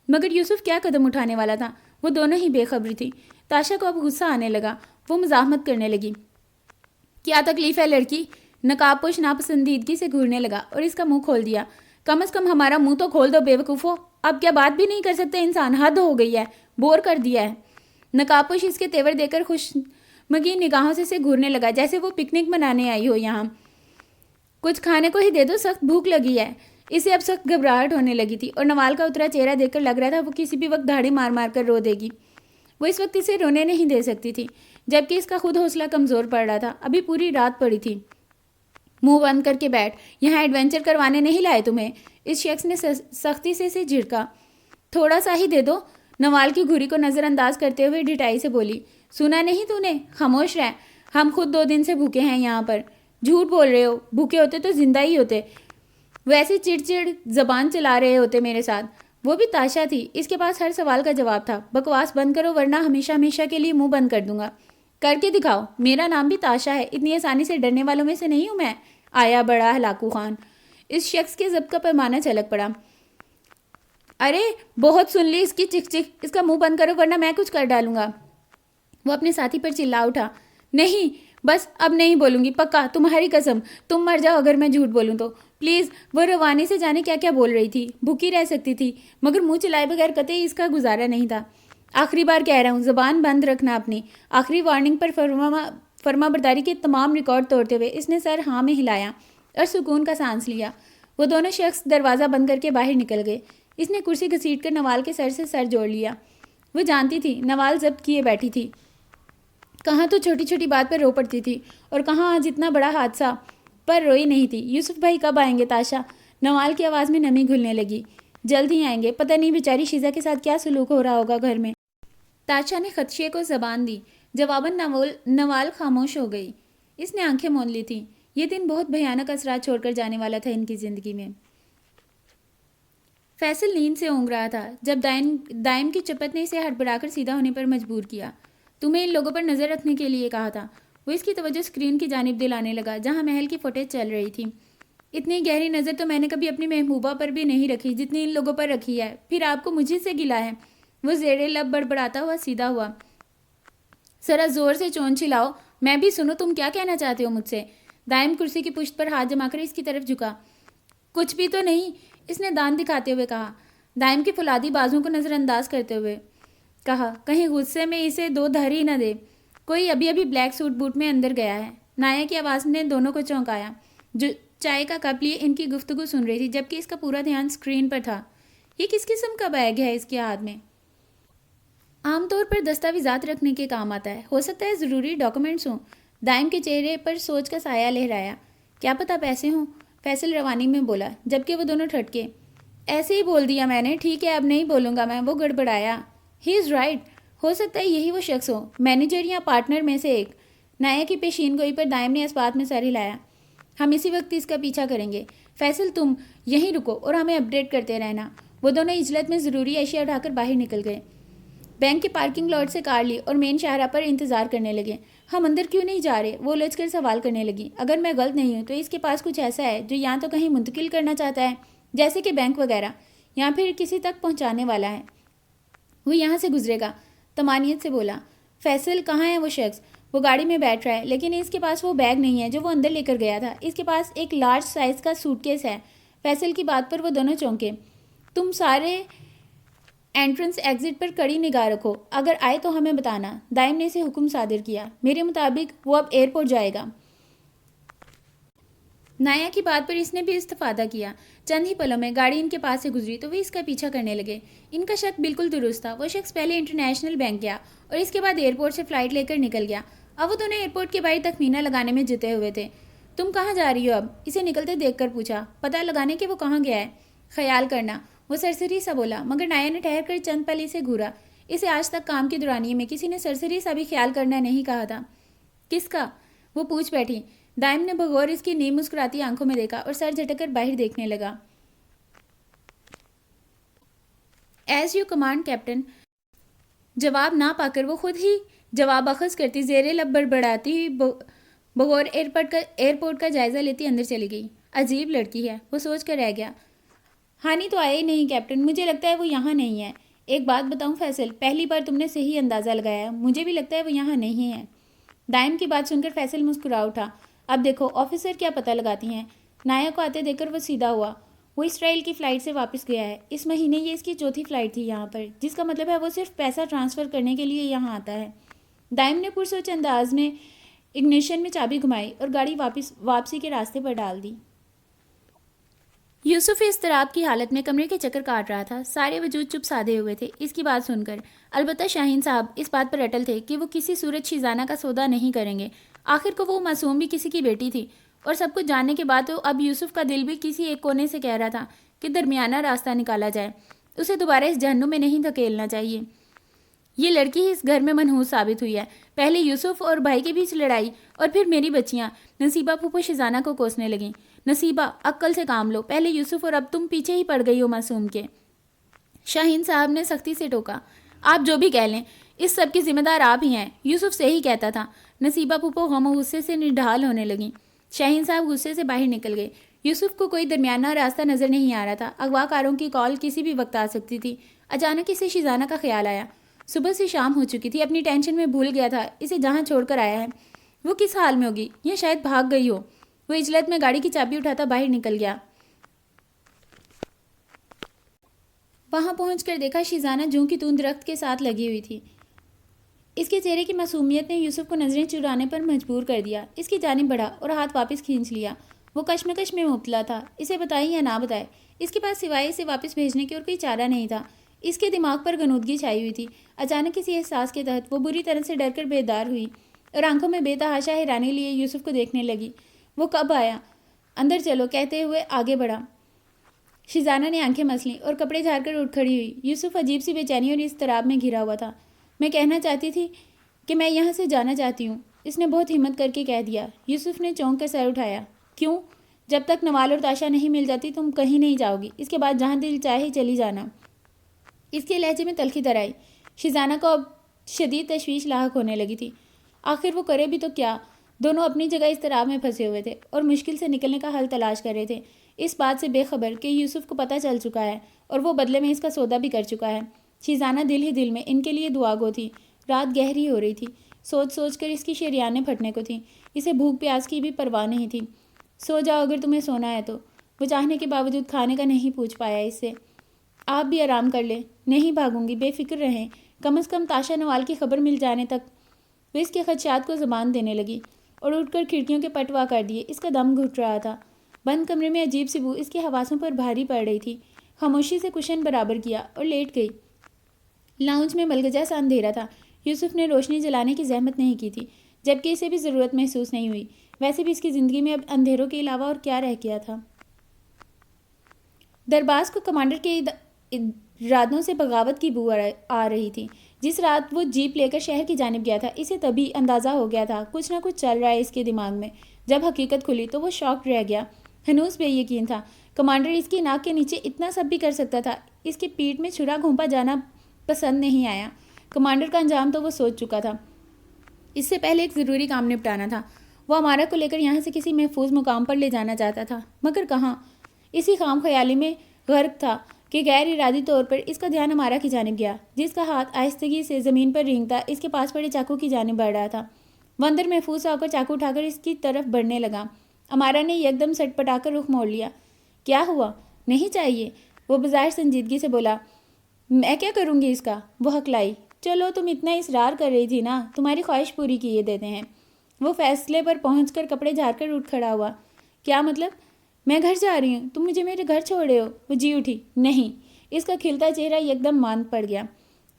مگر یوسف کیا قدم اٹھانے والا تھا؟ وہ دونوں ہی بے خبر تھی۔ تاشا کو اب غصہ آنے لگا۔ وہ مزاحمت کرنے لگی۔ کیا تکلیف ہے لڑکی؟ نقاب پوش ناپسندیدگی سے گھورنے لگا اور اس کا منہ کھول دیا۔ کم از کم ہمارا منہ تو کھول دو بے وقوفو، اب کیا بات بھی نہیں کر سکتے انسان؟ حد ہو گئی ہے، بور کر دیا ہے۔ نقاب پوش اس کے تیور دے کر خوش مگی نگاہوں سے اسے گھورنے لگا جیسے وہ پکنک منانے آئی ہو یہاں۔ کچھ کھانے کو ہی دے دو، سخت بھوک لگی ہے۔ اسے اب سخت گھبراہٹ ہونے لگی تھی اور نوال کا اترا چہرہ دیکھ کر لگ رہا تھا وہ کسی بھی وقت دھاڑی مار مار کر رو دے گی۔ وہ اس وقت اسے رونے نہیں دے سکتی تھی، جبکہ اس کا خود حوصلہ کمزور پڑ رہا تھا۔ ابھی پوری رات پڑی تھی۔ منہ بند کر کے بیٹھ، یہاں ایڈونچر کروانے نہیں لائے تمہیں، اس شخص نے سختی سے اسے جھڑکا۔ تھوڑا سا ہی دے دو، نوال کی گھوری کو نظر انداز کرتے ہوئے ڈٹائی سے بولی۔ سنا نہیں تو نے؟ خاموش رہ، ہم خود 2 دن سے بھوکے ہیں یہاں پر۔ جھوٹ بول رہے ہو، بھوکے ہوتے تو زندہ ہی ہوتے، ویسے چڑ زبان چلا رہے ہوتے میرے ساتھ۔ وہ بھی تاشا تھی، اس کے پاس ہر سوال کا جواب تھا۔ بکواس بند کرو ورنہ ہمیشہ ہمیشہ کے لیے منہ بند کر دوں گا۔ کر کے دکھاؤ، میرا نام بھی تاشا ہے، اتنی آسانی سے ڈرنے والوں میں سے نہیں ہوں میں۔ آیا بڑا ہلاکو خان۔ اس شخص کے ضبط کا پیمانہ چھلک پڑا۔ ارے بہت سن لی اس کی چک چک، اس کا منہ بند کرو ورنہ میں کچھ کر ڈالوں گا۔ وہ اپنے ساتھی پر چلا اٹھا۔ نہیں، بس اب نہیں بولوں گی، پکا، تمہاری قسم، تم مر جاؤ اگر میں جھوٹ بولوں تو پلیز۔ وہ روانی سے جانے کیا کیا بول رہی تھی، بھوکی رہ سکتی تھی مگر منہ چلائے بغیر قطعی اس کا گزارا نہیں تھا۔ آخری بار کہہ رہا ہوں، زبان بند رکھنا اپنی۔ آخری وارننگ پر فرما برداری کے تمام ریکارڈ توڑتے ہوئے اس نے سر ہاں میں ہلایا اور سکون کا سانس لیا۔ وہ دونوں شخص دروازہ بند کر کے باہر نکل گئے۔ اس نے کرسی گھسیٹ کر نوال کے سر سے سر جوڑ لیا۔ وہ جانتی تھی نوال ضبط کیے بیٹھی تھی، کہاں تو چھوٹی چھوٹی بات پر رو پڑتی تھی اور کہاں آج اتنا بڑا حادثہ پر روئی نہیں تھی۔ یوسف بھائی کب آئیں گے تاشا؟ نوال کی آواز میں نمی گھلنے لگی۔ جلد ہی آئیں گے، پتہ نہیں بیچاری شیزا کے ساتھ کیا سلوک ہو رہا ہوگا گھر میں۔ تاشا نے خدشے کو زبان دی۔ جواباً نوال خاموش ہو گئی۔ اس نے آنکھیں موند لی تھیں۔ یہ دن بہت بھیانک اثرات چھوڑ کر جانے والا تھا ان کی زندگی میں۔ فیصل نیند سے اونگ رہا تھا جب دائم کی چپت نے اسے ہڑبڑا کر سیدھا ہونے پر مجبور کیا۔ تمہیں ان لوگوں پر نظر رکھنے کے لیے کہا تھا۔ وہ اس کی توجہ اسکرین کی جانب دلانے لگا جہاں محل کی فوٹیج چل رہی تھی۔ اتنی گہری نظر تو میں نے کبھی اپنی محبوبہ پر بھی نہیں رکھی جتنی ان لوگوں پر رکھی ہے، پھر آپ کو مجھے سے گلا ہے؟ وہ زیر لب بڑبڑاتا ہوا سیدھا ہوا۔ ذرا زور سے چونچ ہلاؤ، میں بھی سنوں تم کیا کہنا چاہتے ہو مجھ سے۔ دائم کرسی کی پشت پر ہاتھ جما کر اس کی طرف جھکا۔ کچھ بھی تو نہیں، اس نے دانت دکھاتے ہوئے کہا۔ دائم کی فولادی بازوں کو نظر انداز کرتے ہوئے کہا، کہیں غصے میں اسے 2 دھر ہی نہ دے۔ کوئی ابھی بلیک سوٹ بوٹ میں اندر گیا ہے۔ نایا کی آواز نے دونوں کو چونکایا، جو چائے کا کپ لیے ان کی گفتگو سن رہی تھی جبکہ اس کا پورا دھیان اسکرین پر تھا۔ یہ کس قسم کا بیگ ہے اس کے ہاتھ میں؟ عام طور پر دستاویزات رکھنے کے کام آتا ہے، ہو سکتا ہے ضروری ڈاکومنٹس ہوں۔ دائم کے چہرے پر سوچ کا سایہ لہرایا۔ کیا پتہ پیسے ہوں؟ فیصل روانی میں بولا، جبکہ وہ دونوں ٹھٹکے۔ ایسے ہی بول دیا میں نے، ٹھیک ہے اب نہیں بولوں گا میں، وہ گڑبڑایا۔ ہی از رائٹ، ہو سکتا ہے یہی وہ شخص ہو، مینیجر یا پارٹنر میں سے ایک۔ نایا کی پیشین گوئی پر دائم نے اس بات میں سر ہلایا۔ ہم اسی وقت اس کا پیچھا کریں گے۔ فیصل تم یہیں رکو اور ہمیں اپڈیٹ کرتے رہنا۔ وہ دونوں اجلت میں ضروری اشیاء اٹھا کر باہر نکل گئے، بینک کے پارکنگ لاٹ سے کار لی اور مین شاہراہ پر انتظار کرنے لگے۔ ہم اندر کیوں نہیں جا رہے؟ وہ الجھ کر سوال کرنے لگی۔ اگر میں غلط نہیں ہوں تو اس کے پاس کچھ ایسا ہے جو یہاں تو کہیں منتقل کرنا چاہتا ہے، جیسے کہ بینک وغیرہ، یا پھر کسی تک پہنچانے والا ہے۔ وہ یہاں سے گزرے گا، طمانینت سے بولا۔ فیصل کہاں ہے وہ شخص؟ وہ گاڑی میں بیٹھ رہا ہے، لیکن اس کے پاس وہ بیگ نہیں ہے جو وہ اندر لے کر گیا تھا۔ اس کے پاس ایک لارج سائز کا سوٹ کیس ہے۔ فیصل کی بات پر وہ دونوں چونکے۔ تم سارے انٹرنس ایگزٹ پر کڑی نگاہ رکھو، اگر آئے تو ہمیں بتانا۔ دائم نے اسے حکم صادر کیا۔ میرے مطابق وہ اب ایئرپورٹ جائے گا۔ نایا کی بات پر اس نے بھی استفادہ کیا۔ چند ہی پلوں میں گاڑی ان کے پاس سے گزری تو وہ اس کا پیچھا کرنے لگے۔ ان کا شک بالکل درست تھا۔ وہ شخص پہلے انٹرنیشنل بینک گیا اور اس کے بعد ایئرپورٹ سے فلائٹ لے کر نکل گیا۔ اب وہ دونوں ایئرپورٹ کے باہر تخمینہ لگانے میں جتے ہوئے تھے۔ تم کہاں جا رہی ہو اب؟ اسے نکلتے دیکھ کر پوچھا۔ پتہ لگانے کہ وہ کہاں گیا ہے۔ خیال کرنا، وہ سرسری سا بولا، مگر نایا نے ٹھہر کر چند پل اسے گھورا۔ اسے آج تک کام کے دورانیے میں کسی نے سرسری سا بھی خیال کرنا نہیں کہا تھا۔ کس کا؟ وہ پوچھ بیٹھی۔ دائم نے بغور اس کی نیم مسکراتی آنکھوں میں دیکھا اور سر جھٹک کر باہر دیکھنے لگا۔ As you command captain. جواب نہ پا کر وہ خود ہی جواب اخذ کرتی، زیر لب بڑبڑاتی ہوئی بغور ایئرپورٹ کا جائزہ لیتی اندر چلی گئی۔ عجیب لڑکی ہے، وہ سوچ کر رہ گیا۔ ہانی تو آیا ہی نہیں کیپٹن، مجھے لگتا ہے وہ یہاں نہیں ہے۔ ایک بات بتاؤں فیصل، پہلی بار تم نے صحیح اندازہ لگایا، مجھے بھی لگتا ہے وہ یہاں نہیں ہے۔ دائم کی بات سن کر فیصل مسکرا اٹھا۔ اب دیکھو آفیسر کیا پتہ لگاتی ہیں۔ نایا کو آتے دیکھ کر وہ سیدھا ہوا۔ وہ اسرائیل کی فلائٹ سے واپس گیا ہے۔ اس مہینے یہ اس کی چوتھی فلائٹ تھی یہاں پر، جس کا مطلب ہے وہ صرف پیسہ ٹرانسفر کرنے کے لیے یہاں آتا ہے۔ دائم نے پرسوچ انداز میں اگنیشن میں چابی گھمائی اور گاڑی واپسی کے راستے پر ڈال دی۔ یوسف اضطراب کی حالت میں کمرے کے چکر کاٹ رہا تھا۔ سارے وجود چپ سادھے ہوئے تھے اس کی بات سن کر۔ البتہ شاہین صاحب اس بات پر اٹل تھے کہ وہ کسی صورت شیزانہ کا سودا نہیں کریں گے۔ آخر کو وہ معصوم بھی کسی کی بیٹی تھی، اور سب کچھ جاننے کے بعد تو اب یوسف کا دل بھی کسی ایک کونے سے کہہ رہا تھا کہ درمیانہ راستہ نکالا جائے، اسے دوبارہ اس جہنم میں نہیں دھکیلنا چاہیے۔ یہ لڑکی ہی اس گھر میں منحوس ثابت ہوئی ہے۔ پہلے یوسف اور بھائی کے بیچ لڑائی، اور پھر میری بچیاں۔ نصیبہ پھوپھو شیزانہ کو کوسنے لگیں۔ نصیبہ عقل سے کام لو، پہلے یوسف اور اب تم پیچھے ہی پڑ گئی ہو معصوم کے۔ شاہین صاحب نے سختی سے ٹوکا۔ آپ جو بھی کہہ لیں، اس سب کی ذمہ دار آپ ہی ہیں۔ یوسف سے ہی کہتا تھا۔ نصیبہ پھوپھو غم و غصے سے نڈھال ہونے لگیں۔ شاہین صاحب غصے سے باہر نکل گئے۔ یوسف کو کوئی درمیانہ راستہ نظر نہیں آ رہا تھا۔ اغوا کاروں کی کال کسی بھی وقت آ سکتی تھی۔ اچانک اسے شیزانہ کا خیال آیا۔ صبح سے شام ہو چکی تھی، اپنی ٹینشن میں بھول گیا تھا اسے جہاں چھوڑ کر آیا ہے۔ وہ کس حال میں ہوگی؟ یا شاید بھاگ گئی ہو۔ وہ اجلت میں گاڑی کی چابی اٹھاتا باہر نکل گیا۔ وہاں پہنچ کر دیکھا شیزانہ جوں کی تون درخت کے ساتھ لگی ہوئی تھی۔ اس کے چہرے کی معصومیت نے یوسف کو نظریں چرانے پر مجبور کر دیا۔ اس کی جانب بڑھا اور ہاتھ واپس کھینچ لیا۔ وہ کشمکش میں مبتلا تھا، اسے بتائے یا نہ بتائے۔ اس کے پاس سوائے اسے واپس بھیجنے کے اور کوئی چارہ نہیں تھا۔ اس کے دماغ پر غنودگی چھائی ہوئی تھی۔ اچانک کسی احساس کے تحت وہ بری طرح سے ڈر کر بیدار ہوئی اور آنکھوں میں بے تحاشا حیرانی لیے یوسف کو دیکھنے لگی۔ وہ کب آیا؟ اندر چلو کہتے ہوئے آگے بڑھا۔ شیزانہ نے آنکھیں مس لیں اور کپڑے جھاڑ کر اٹھ کھڑی ہوئی۔ یوسف عجیب سی بے چینی اور اضطراب میں گھرا ہوا تھا۔ میں کہنا چاہتی تھی کہ میں یہاں سے جانا چاہتی ہوں، اس نے بہت ہمت کر کے کہہ دیا۔ یوسف نے چونک کر سر اٹھایا۔ کیوں؟ جب تک نوال اور تاشا نہیں مل جاتی تم کہیں نہیں جاؤ گی، اس کے بعد جہاں دل چاہے چلی جانا۔ اس کے لہجے میں تلخی در آئی۔ شیزانہ کو اب شدید تشویش لاحق ہونے لگی تھی۔ آخر وہ کرے بھی تو کیا؟ دونوں اپنی جگہ اضطراب میں پھنسے ہوئے تھے اور مشکل سے نکلنے کا حل تلاش کر رہے تھے، اس بات سے بے خبر کہ یوسف کو پتہ چل چکا ہے اور وہ بدلے میں اس کا سودا بھی کر چکا ہے۔ شیزانہ دل ہی دل میں ان کے لیے دعا گو تھی۔ رات گہری ہو رہی تھی۔ سوچ سوچ کر اس کی شریانیں پھٹنے کو تھیں۔ اسے بھوک پیاس کی بھی پرواہ نہیں تھی۔ سو جاؤ اگر تمہیں سونا ہے تو۔ وہ چاہنے کے باوجود کھانے کا نہیں پوچھ پایا اس سے۔ آپ بھی آرام کر لیں۔ نہیں بھاگوں گی، بے فکر رہیں، کم از کم تاشا نوال کی خبر مل جانے تک۔ وہ اس کے خدشات کو زبان دینے لگی اور اٹھ کر کھڑکیوں کے پٹ وا کر دیے۔ اس کا دم گھٹ رہا تھا۔ بند کمرے میں عجیب سی بو اس کے حواسوں پر بھاری پڑ رہی تھی۔ خاموشی سے کشن برابر کیا اور لیٹ گئی۔ لاؤنج میں ملگجا سا اندھیرا تھا۔ یوسف نے روشنی جلانے کی زحمت نہیں کی تھی، جبکہ اسے بھی ضرورت محسوس نہیں ہوئی۔ ویسے بھی اس کی زندگی میں اب اندھیروں کے علاوہ اور کیا رہ گیا تھا۔ درباز کو کمانڈر کے ارادوں سے بغاوت کی بو آ رہی تھی۔ جس رات وہ جیپ لے کر شہر کی جانب گیا تھا، اسے تبھی اندازہ ہو گیا تھا کچھ نہ کچھ چل رہا ہے اس کے دماغ میں۔ جب حقیقت کھلی تو وہ شاکڈ رہ گیا۔ ہنوز بے یقین تھا کمانڈر اس کی ناک کے نیچے اتنا سب بھی کر سکتا تھا۔ اس کے پیٹ میں چھرا گھونپا جانا پسند نہیں آیا۔ کمانڈر کا انجام تو وہ سوچ چکا تھا۔ اس سے پہلے ایک ضروری کام نپٹانا تھا۔ وہ امارا کو لے کر یہاں سے کسی محفوظ مقام پر لے جانا چاہتا تھا، مگر کہاں؟ اسی خام خیالی میں غرق تھا کہ غیر ارادی طور پر اس کا دھیان امارا کی جانب گیا، جس کا ہاتھ آہستگی سے زمین پر رینگتا اس کے پاس پڑے چاقو کی جانب بڑھ رہا تھا۔ وہ اندر محفوظ سا ہو کر چاقو اٹھا کر اس کی طرف بڑھنے لگا۔ امارا نے یکدم سٹ پٹا کر رخ موڑ لیا۔ کیا ہوا؟ نہیں چاہیے، وہ بظاہر سنجیدگی سے بولا۔ میں کیا کروں گی اس کا؟ وہ ہکلائی۔ چلو تم اتنا اصرار کر رہی تھی نا، تمہاری خواہش پوری کیے دیتے ہیں۔ وہ فیصلے پر پہنچ کر کپڑے جھاڑ کر اٹھ کھڑا ہوا۔ کیا مطلب؟ میں گھر جا رہی ہوں، تم مجھے میرے گھر چھوڑ رہے ہو؟ وہ جی اٹھی۔ نہیں۔ اس کا کھلتا چہرہ یکدم ماند پڑ گیا۔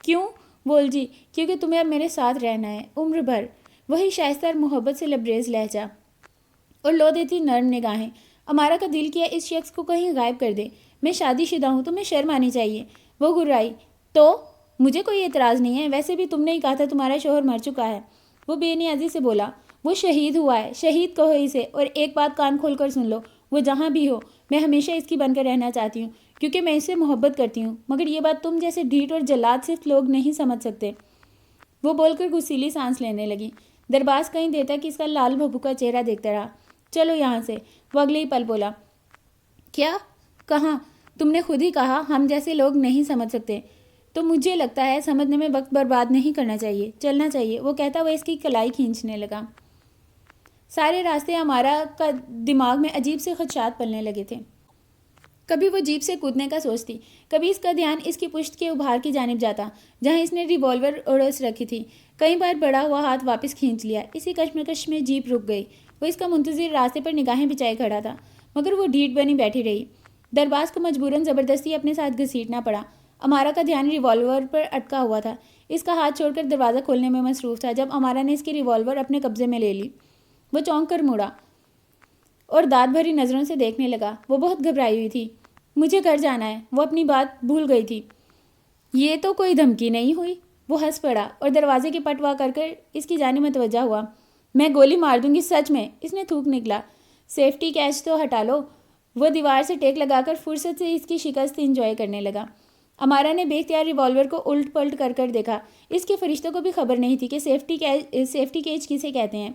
کیوں؟ بول جی، کیونکہ تمہیں اب میرے ساتھ رہنا ہے، عمر بھر۔ وہی شائستہ اور محبت سے لبریز لہجہ اور لو دیتی نرم نگاہیں۔ امارا کا دل کیا اس شخص کو کہیں غائب کر دے۔ میں شادی شدہ ہوں، تمہیں شرم آنی چاہیے۔ وہ گھرائی۔ تو مجھے کوئی اعتراض نہیں ہے، ویسے بھی تم نے ہی کہا تھا تمہارا شوہر مر چکا ہے۔ وہ بے نیازی سے بولا۔ وہ شہید ہوا ہے، شہید کہو اسے، اور ایک بات کان کھول کر سن لو، وہ جہاں بھی ہو میں ہمیشہ اس کی بن کر رہنا چاہتی ہوں، کیونکہ میں اس سے محبت کرتی ہوں، مگر یہ بات تم جیسے ڈھیٹ اور جلاد صرف لوگ نہیں سمجھ سکتے۔ وہ بول کر غصیلی سانس لینے لگی۔ درباز کہیں دیر تک اس کا لال بھبو کا چہرہ دیکھتا رہا۔ چلو یہاں سے، وہ اگلے ہی پل بولا۔ کیا؟ کہاں؟ تم نے خود ہی کہا ہم جیسے لوگ نہیں سمجھ سکتے، تو مجھے لگتا ہے سمجھنے میں وقت برباد نہیں کرنا چاہیے، چلنا چاہیے، وہ کہتا ہوا اس کی کلائی کھینچنے لگا۔ سارے راستے امارا کا دماغ میں عجیب سے خدشات پلنے لگے تھے۔ کبھی وہ جیپ سے کودنے کا سوچتی، کبھی اس کا دھیان اس کی پشت کے ابھار کی جانب جاتا جہاں اس نے ریوالور اڑس رکھی تھی۔ کئی بار بڑا ہوا ہاتھ واپس کھینچ لیا۔ اسی کشمکش میں جیپ رک گئی۔ وہ اس کا منتظر راستے پر نگاہیں بچھائے کھڑا تھا، مگر وہ ڈھیٹ بنی بیٹھی رہی۔ درباز کو مجبوراً زبردستی اپنے ساتھ گھسیٹنا پڑا۔ امارا کا دھیان ریوالور پر اٹکا ہوا تھا۔ اس کا ہاتھ چھوڑ کر دروازہ کھولنے میں مصروف تھا جب امارا نے اس کی ریوالور اپنے قبضے میں لے لی۔ وہ چونک کر مڑا اور داد بھری نظروں سے دیکھنے لگا۔ وہ بہت گھبرائی ہوئی تھی۔ مجھے گھر جانا ہے، وہ اپنی بات بھول گئی تھی۔ یہ تو کوئی دھمکی نہیں ہوئی؟ وہ ہنس پڑا اور دروازے کی پٹ وا کر کر اس کی جانب متوجہ ہوا۔ میں گولی مار دوں گی سچ میں، اس نے تھوک نکلا۔ سیفٹی کیچ تو ہٹا لو۔ وہ دیوار سے ٹیک لگا کر فرصت سے اس کی شکست انجوائے کرنے لگا۔ امارا نے بے اختیار ریوالور کو الٹ پلٹ کر کر دیکھا۔ اس کے فرشتوں کو بھی خبر نہیں تھی کہ سیفٹی کیچ کسے کہتے ہیں۔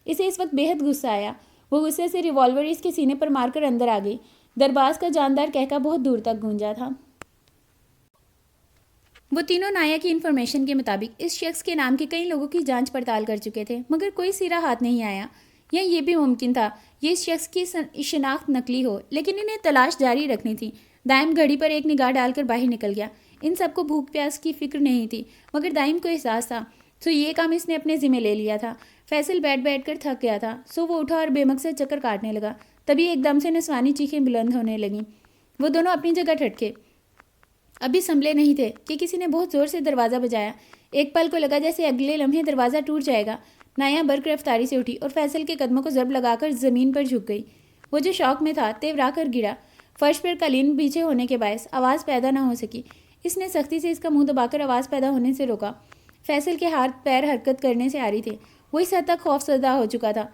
اسے اس وقت بے حد غصہ آیا۔ وہ غصے سے ریوالور اس کے سینے پر مار کر اندر آ گئی۔ درباز کا جاندار کہکا بہت دور تک گونجا تھا۔ وہ تینوں نایا کی انفارمیشن کے مطابق اس شخص کے نام کے کئی لوگوں کی جانچ پڑتال کر چکے تھے، مگر کوئی سیرا ہاتھ نہیں آیا۔ یا یہ بھی ممکن تھا یہ اس شخص کی شناخت نقلی ہو، لیکن انہیں تلاش جاری رکھنی تھی۔ دائم گھڑی پر ایک نگاہ ڈال کر باہر نکل گیا۔ ان سب کو بھوک پیاس کی فکر نہیں تھی، مگر دائم کو احساس تھا، سو یہ کام اس نے اپنے ذمہ لے لیا تھا۔ فیصل بیٹھ کر تھک گیا تھا، سو وہ اٹھا اور بے مقصد چکر کاٹنے لگا۔ تبھی ایک دم سے نسوانی چیخیں بلند ہونے لگیں۔ وہ دونوں اپنی جگہ ٹھٹکے۔ ابھی سنبھلے نہیں تھے کہ کسی نے بہت زور سے دروازہ بجایا۔ ایک پل کو لگا جیسے اگلے لمحے دروازہ ٹوٹ جائے گا۔ نایا برق رفتاری سے اٹھی اور فیصل کے قدموں کو ضرب لگا کر زمین پر جھک گئی۔ وہ جو شوق میں تھا تیورا کر گرا۔ فرش پر قالین بچھے ہونے کے باعث آواز پیدا نہ ہو سکی۔ اس نے سختی سے اس کا منہ دبا کر آواز پیدا ہونے سے روکا۔ فیصل کے ہاتھ پیر حرکت کرنے سے آ رہی تھے۔ وہ اس حد تک خوف زدہ ہو چکا تھا۔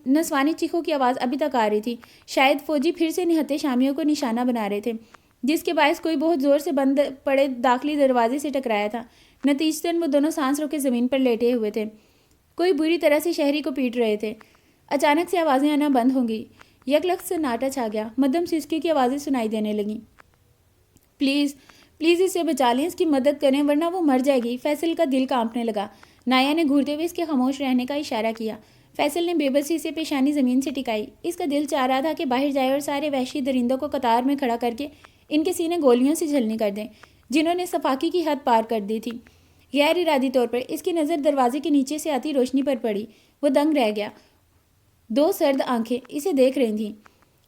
نسوانی چیخوں کی آواز ابھی تک آ رہی تھی۔ شاید فوجی پھر سے نہتے شامیوں کو نشانہ بنا رہے تھے، جس کے باعث کوئی بہت زور سے بند پڑے داخلی دروازے سے ٹکرایا تھا۔ نتیجتاً وہ دونوں سانس روکے زمین پر لیٹے ہوئے تھے۔ کوئی بری طرح سے شہری کو پیٹ رہے تھے۔ اچانک سے آوازیں آنا بند ہو گئی۔ یک لخت سناٹا چھا گیا۔ مدھم سسکی کی آوازیں سنائی دینے لگیں۔ پلیز پلیز اسے بچا لیں، اس کی مدد کریں ورنہ وہ مر جائے گی۔ فیصل کا دل کانپنے لگا۔ نایا نے گھورتے ہوئے اس کے خاموش رہنے کا اشارہ کیا۔ فیصل نے بے بسی سے پیشانی زمین سے ٹکائی۔ اس کا دل چاہ رہا تھا کہ باہر جائے اور سارے وحشی درندوں کو قطار میں کھڑا کر کے ان کے سینے گولیوں سے جھلنے کر دیں، جنہوں نے صفاقی کی حد پار کر دی تھی۔ غیر ارادی طور پر اس کی نظر دروازے کے نیچے سے آتی روشنی پر پڑی۔ وہ دنگ رہ گیا۔ دو سرد آنکھیں اسے دیکھ رہی تھیں۔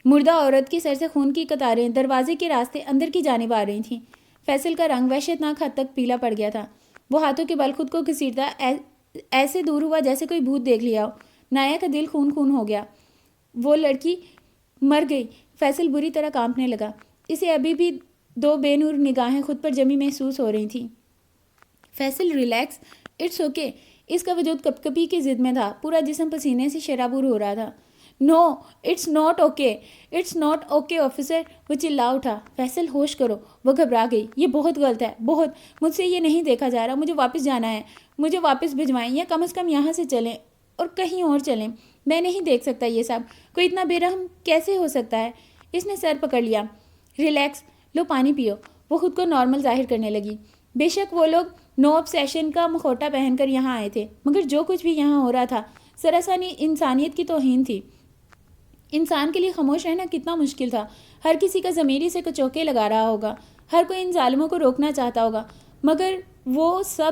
مردہ عورت کے سر سے خون کی قطاریں دروازے کے راستے اندر کی جانب آ رہی تھیں۔ فیصل کا رنگ وحشتناک حد تک پیلا پڑ گیا تھا۔ وہ ہاتھوں کے بل خود کو گھسیٹتا ایسے دور ہوا جیسے کوئی بھوت دیکھ لیا ہو۔ نایا کا دل خون خون ہو گیا۔ وہ لڑکی مر گئی۔ فیصل بری طرح کانپنے لگا۔ اسے ابھی بھی 2 بے نور نگاہیں خود پر جمی محسوس ہو رہی تھیں۔ Faisal relax, it's okay. اس کا وجود کپ کپی کی ضد میں تھا، پورا جسم پسینے سے شرابور ہو رہا تھا۔ No, it's not okay, it's not okay officer, وہ چلا اٹھا۔ فیصل ہوش کرو۔ وہ گھبرا گئی۔ یہ بہت غلط ہے، بہت، مجھ سے یہ نہیں دیکھا جا رہا، مجھے واپس جانا ہے، مجھے واپس بھجوائیں یا کم از کم یہاں سے چلیں اور کہیں اور چلیں، میں نہیں دیکھ سکتا یہ سب، کوئی اتنا بے رحم کیسے ہو سکتا ہے؟ اس نے سر پکڑ لیا۔ ریلیکس، لو پانی پیو۔ وہ خود کو نارمل ظاہر کرنے لگی۔ بے شک وہ لوگ نو آبسیشن کا مکھوٹا پہن کر یہاں آئے تھے، مگر جو کچھ بھی یہاں ہو رہا تھا سراسر انسانیت کی توہین تھی۔ انسان کے لیے خاموش رہنا کتنا مشکل تھا۔ ہر کسی کا ضمیر اسے کچوکے لگا رہا ہوگا، ہر کوئی ان ظالموں کو روکنا چاہتا ہوگا، مگر وہ سب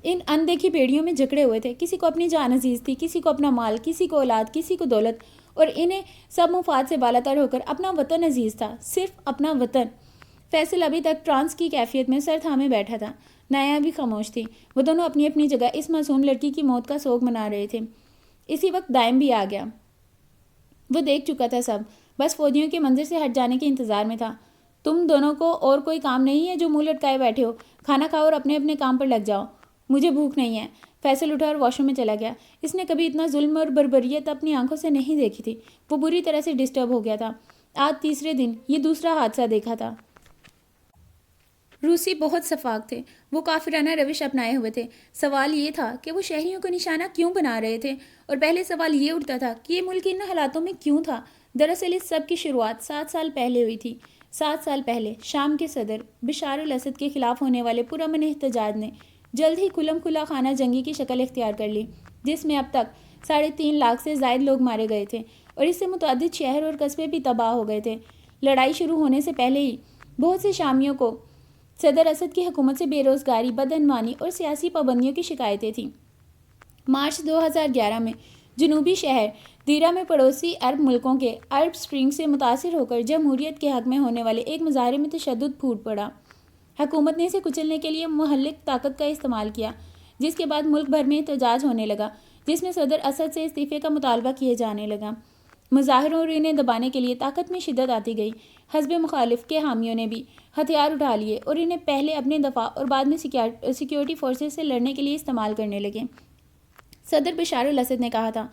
ان اندیکھی بیڑیوں میں جکڑے ہوئے تھے۔ کسی کو اپنی جان عزیز تھی، کسی کو اپنا مال، کسی کو اولاد، کسی کو دولت، اور انہیں سب مفاد سے بالاتر ہو کر اپنا وطن عزیز تھا، صرف اپنا وطن۔ فیصل ابھی تک ٹرانس کی کیفیت میں سر تھامے بیٹھا تھا۔ نایا بھی خاموش تھی۔ وہ دونوں اپنی اپنی جگہ اس معصوم لڑکی کی موت کا سوگ منا رہے تھے۔ اسی وقت دائم بھی آ گیا۔ وہ دیکھ چکا تھا سب، بس فوجیوں کے منظر سے ہٹ جانے کے انتظار میں تھا۔ تم دونوں کو اور کوئی کام نہیں ہے جو منہ لٹکائے بیٹھے ہو؟ کھانا کھاؤ اور اپنے اپنے کام پر لگ جاؤ، مجھے بھوک نہیں ہے۔ فیصل اٹھا اور واش روم میں چلا گیا۔ اس نے کبھی اتنا ظلم اور بربریت اپنی آنکھوں سے نہیں دیکھی تھی۔ وہ بری طرح سے ڈسٹرب ہو گیا تھا۔ آج تیسرے دن یہ دوسرا حادثہ دیکھا تھا۔ روسی بہت شفاق تھے، وہ کافرانہ روش اپنائے ہوئے تھے۔ سوال یہ تھا کہ وہ شہریوں کو نشانہ کیوں بنا رہے تھے، اور پہلے سوال یہ اٹھتا تھا کہ یہ ملک ان حالاتوں میں کیوں تھا۔ دراصل اس سب کی شروعات 7 سال پہلے ہوئی تھی۔ 7 سال پہلے شام کے صدر بشار الاسد کے خلاف ہونے والے پرامن احتجاج نے جلد ہی کھلم کھلا خانہ جنگی کی شکل اختیار کر لی، جس میں اب تک 3.5 لاکھ سے زائد لوگ مارے گئے تھے، اور اس سے متعدد شہر اور قصبے بھی تباہ ہو گئے تھے۔ لڑائی شروع ہونے سے پہلے ہی بہت سے شامیوں کو صدر اسد کی حکومت سے بے روزگاری، بدعنوانی اور سیاسی پابندیوں کی شکایتیں تھیں۔ مارچ 2011 میں جنوبی شہر دیرہ میں پڑوسی عرب ملکوں کے عرب سپرنگ سے متاثر ہو کر جمہوریت کے حق میں ہونے والے ایک مظاہرے میں تشدد پھوٹ پڑا۔ حکومت نے اسے کچلنے کے لیے محلق طاقت کا استعمال کیا، جس کے بعد ملک بھر میں احتجاج ہونے لگا، جس میں صدر اسد سے استعفے کا مطالبہ کیے جانے لگا۔ مظاہروں اور انہیں دبانے کے لیے طاقت میں شدت آتی گئی۔ حزب مخالف کے حامیوں نے بھی ہتھیار اٹھا لیے اور انہیں پہلے اپنے دفاع اور بعد میں سیکیورٹی فورسز سے لڑنے کے لیے استعمال کرنے لگے۔ صدر بشار الاسد نے کہا تھا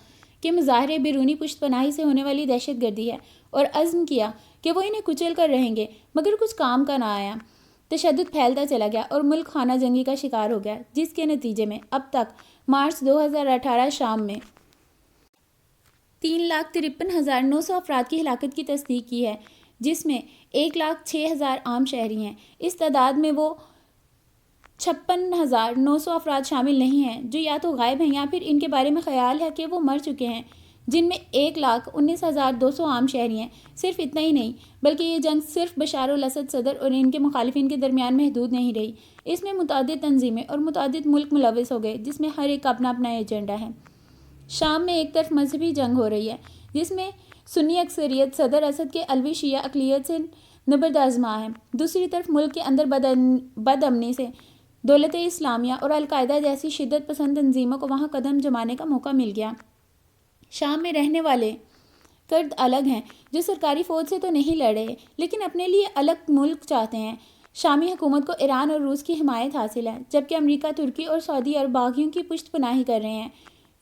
کہ مظاہرے بیرونی پشت پناہی سے ہونے والی دہشت گردی ہے، اور عزم کیا کہ وہ انہیں کچل کر رہیں گے، مگر کچھ کام کا نہ آیا۔ تشدد پھیلتا چلا گیا اور ملک خانہ جنگی کا شکار ہو گیا، جس کے نتیجے میں اب تک مارچ 2018 شام میں 3,53,900 افراد کی ہلاکت کی تصدیق کی ہے، جس میں 1,06,000 عام شہری ہیں۔ اس تعداد میں وہ 56,900 افراد شامل نہیں ہیں جو یا تو غائب ہیں یا پھر ان کے بارے میں خیال ہے کہ وہ مر چکے ہیں، جن میں 1,19,200 عام شہری ہیں۔ صرف اتنا ہی نہیں، بلکہ یہ جنگ صرف بشار الاسد صدر اور ان کے مخالفین کے درمیان محدود نہیں رہی۔ اس میں متعدد تنظیمیں اور متعدد ملک ملوث ہو گئے، جس میں ہر ایک کا اپنا اپنا ایجنڈا ہے۔ شام میں ایک طرف مذہبی جنگ ہو رہی ہے، جس میں سنی اکثریت صدر اسد کے علوی شیعہ اقلیت سے نبردآزما ہے۔ دوسری طرف ملک کے اندر بد امنی سے دولت اسلامیہ اور القاعدہ جیسی شدت پسند تنظیموں کو وہاں قدم جمانے کا موقع مل گیا۔ شام میں رہنے والے کرد الگ ہیں، جو سرکاری فوج سے تو نہیں لڑ رہے، لیکن اپنے لیے الگ ملک چاہتے ہیں۔ شامی حکومت کو ایران اور روس کی حمایت حاصل ہے، جبکہ امریکہ، ترکی اور سعودی عرب باغیوں کی پشت پناہی کر رہے ہیں۔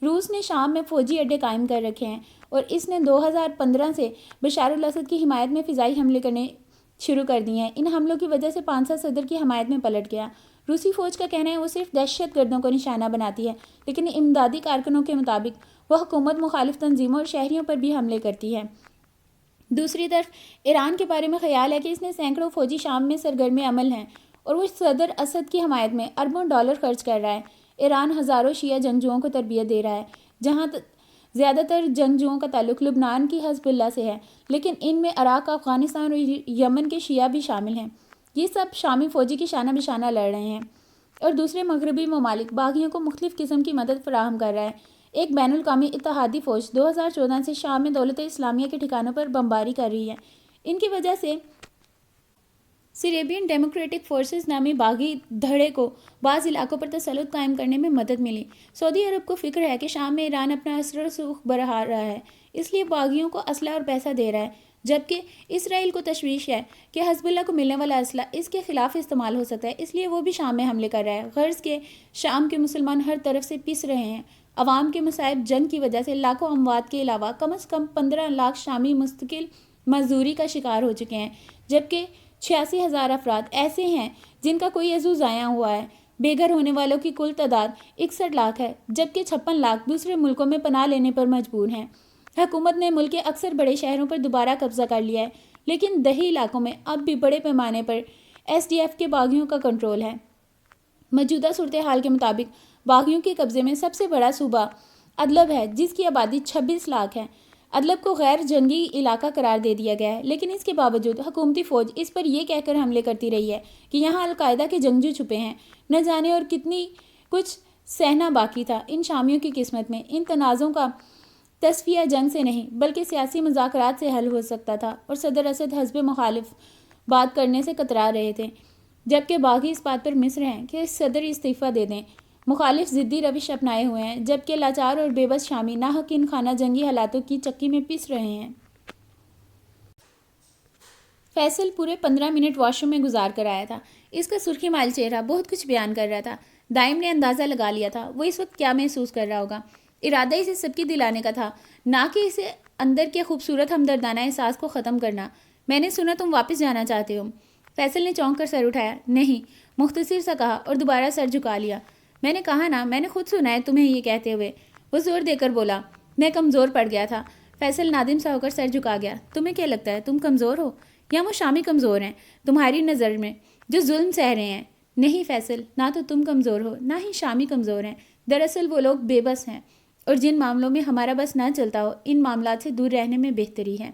روس نے شام میں فوجی اڈے قائم کر رکھے ہیں، اور اس نے 2015 سے بشار الاسد کی حمایت میں فضائی حملے کرنے شروع کر دیے ہیں۔ ان حملوں کی وجہ سے 5 صدر کی حمایت میں پلٹ گیا۔ روسی فوج کا کہنا ہے وہ صرف دہشت گردوں کو نشانہ بناتی ہے، لیکن امدادی کارکنوں کے مطابق وہ حکومت مخالف تنظیموں اور شہریوں پر بھی حملے کرتی ہے۔ دوسری طرف ایران کے بارے میں خیال ہے کہ اس نے سینکڑوں فوجی شام میں سرگرم عمل ہیں، اور وہ صدر اسد کی حمایت میں اربوں ڈالر خرچ کر رہا ہے۔ ایران ہزاروں شیعہ جنگجوؤں کو تربیت دے رہا ہے، جہاں زیادہ تر جنگجوؤں کا تعلق لبنان کی حزب اللہ سے ہے، لیکن ان میں عراق، افغانستان اور یمن کے شیعہ بھی شامل ہیں۔ یہ سب شامی فوجی کی شانہ بشانہ لڑ رہے ہیں، اور دوسرے مغربی ممالک باغیوں کو مختلف قسم کی مدد فراہم کر رہا ہے۔ ایک بین الاقوامی اتحادی فوج 2014 سے شام میں دولت اسلامیہ کے ٹھکانوں پر بمباری کر رہی ہے۔ ان کی وجہ سے سیریبین ڈیموکریٹک فورسز نامی باغی دھڑے کو بعض علاقوں پر تسلط قائم کرنے میں مدد ملی۔ سعودی عرب کو فکر ہے کہ شام میں ایران اپنا اثر و رسوخ بڑھا رہا ہے، اس لیے باغیوں کو اسلحہ اور پیسہ دے رہا ہے۔ جبکہ اسرائیل کو تشویش ہے کہ حزب اللہ کو ملنے والا اسلحہ اس کے خلاف استعمال ہو سکتا ہے، اس لیے وہ بھی شام میں حملے کر رہا ہے۔ غرض کہ شام کے مسلمان ہر طرف سے پس رہے ہیں۔ عوام کے مصائب جنگ کی وجہ سے لاکھوں اموات کے علاوہ کم از کم 15 لاکھ شامی مستقل مزدوری کا شکار ہو چکے ہیں، جبکہ 86,000 افراد ایسے ہیں جن کا کوئی عزو ضائع ہوا ہے۔ بے گھر ہونے والوں کی کل تعداد 61 لاکھ ہے، جبکہ 56 لاکھ دوسرے ملکوں میں پناہ لینے پر مجبور ہیں۔ حکومت نے ملک کے اکثر بڑے شہروں پر دوبارہ قبضہ کر لیا ہے، لیکن دیہی علاقوں میں اب بھی بڑے پیمانے پر SDF کے باغیوں کا کنٹرول ہے۔ موجودہ صورتحال کے مطابق باغیوں کے قبضے میں سب سے بڑا صوبہ ادلب ہے، جس کی آبادی 26 لاکھ ہے۔ ادلب کو غیر جنگی علاقہ قرار دے دیا گیا ہے، لیکن اس کے باوجود حکومتی فوج اس پر یہ کہہ کر حملے کرتی رہی ہے کہ یہاں القاعدہ کے جنگجو چھپے ہیں۔ نہ جانے اور کتنی کچھ سہنا باقی تھا ان شامیوں کی قسمت میں۔ ان تنازعوں کا تصفیہ جنگ سے نہیں بلکہ سیاسی مذاکرات سے حل ہو سکتا تھا، اور صدر اسد حزب مخالف بات کرنے سے کترا رہے تھے، جبکہ باغی اس بات پر مصر ہیں کہ صدر استعفیٰ دے دیں۔ مخالف ضدی روش اپنائے ہوئے ہیں، جبکہ لاچار اور بے بس شامی ناحق ان خانہ جنگی حالاتوں کی چکی میں پس رہے ہیں۔ فیصل پورے 15 منٹ واش روم میں گزار کر آیا تھا۔ اس کا سرخی مائل چہرہ بہت کچھ بیان کر رہا تھا۔ دائم نے اندازہ لگا لیا تھا وہ اس وقت کیا محسوس کر رہا ہوگا۔ ارادہ اسے سب کی دلانے کا تھا، نہ کہ اسے اندر کے خوبصورت ہمدردانہ احساس کو ختم کرنا۔ میں نے سنا تم واپس جانا چاہتے ہو۔ فیصل نے چونک کر سر اٹھایا۔ نہیں، مختصر سا کہا اور دوبارہ سر جھکا لیا۔ میں نے کہا نا، میں نے خود سنا ہے تمہیں یہ کہتے ہوئے۔ وہ زور دے کر بولا۔ میں کمزور پڑ گیا تھا۔ فیصل نادم سا ہو کر سر جھکا گیا۔ تمہیں کیا لگتا ہے تم کمزور ہو، یا وہ شامی کمزور ہیں تمہاری نظر میں جو ظلم سہ رہے ہیں؟ نہیں فیصل، نہ تو تم کمزور ہو نہ ہی شامی کمزور ہیں۔ دراصل وہ لوگ بے بس ہیں، اور جن معاملوں میں ہمارا بس نہ چلتا ہو ان معاملات سے دور رہنے میں بہتری ہے۔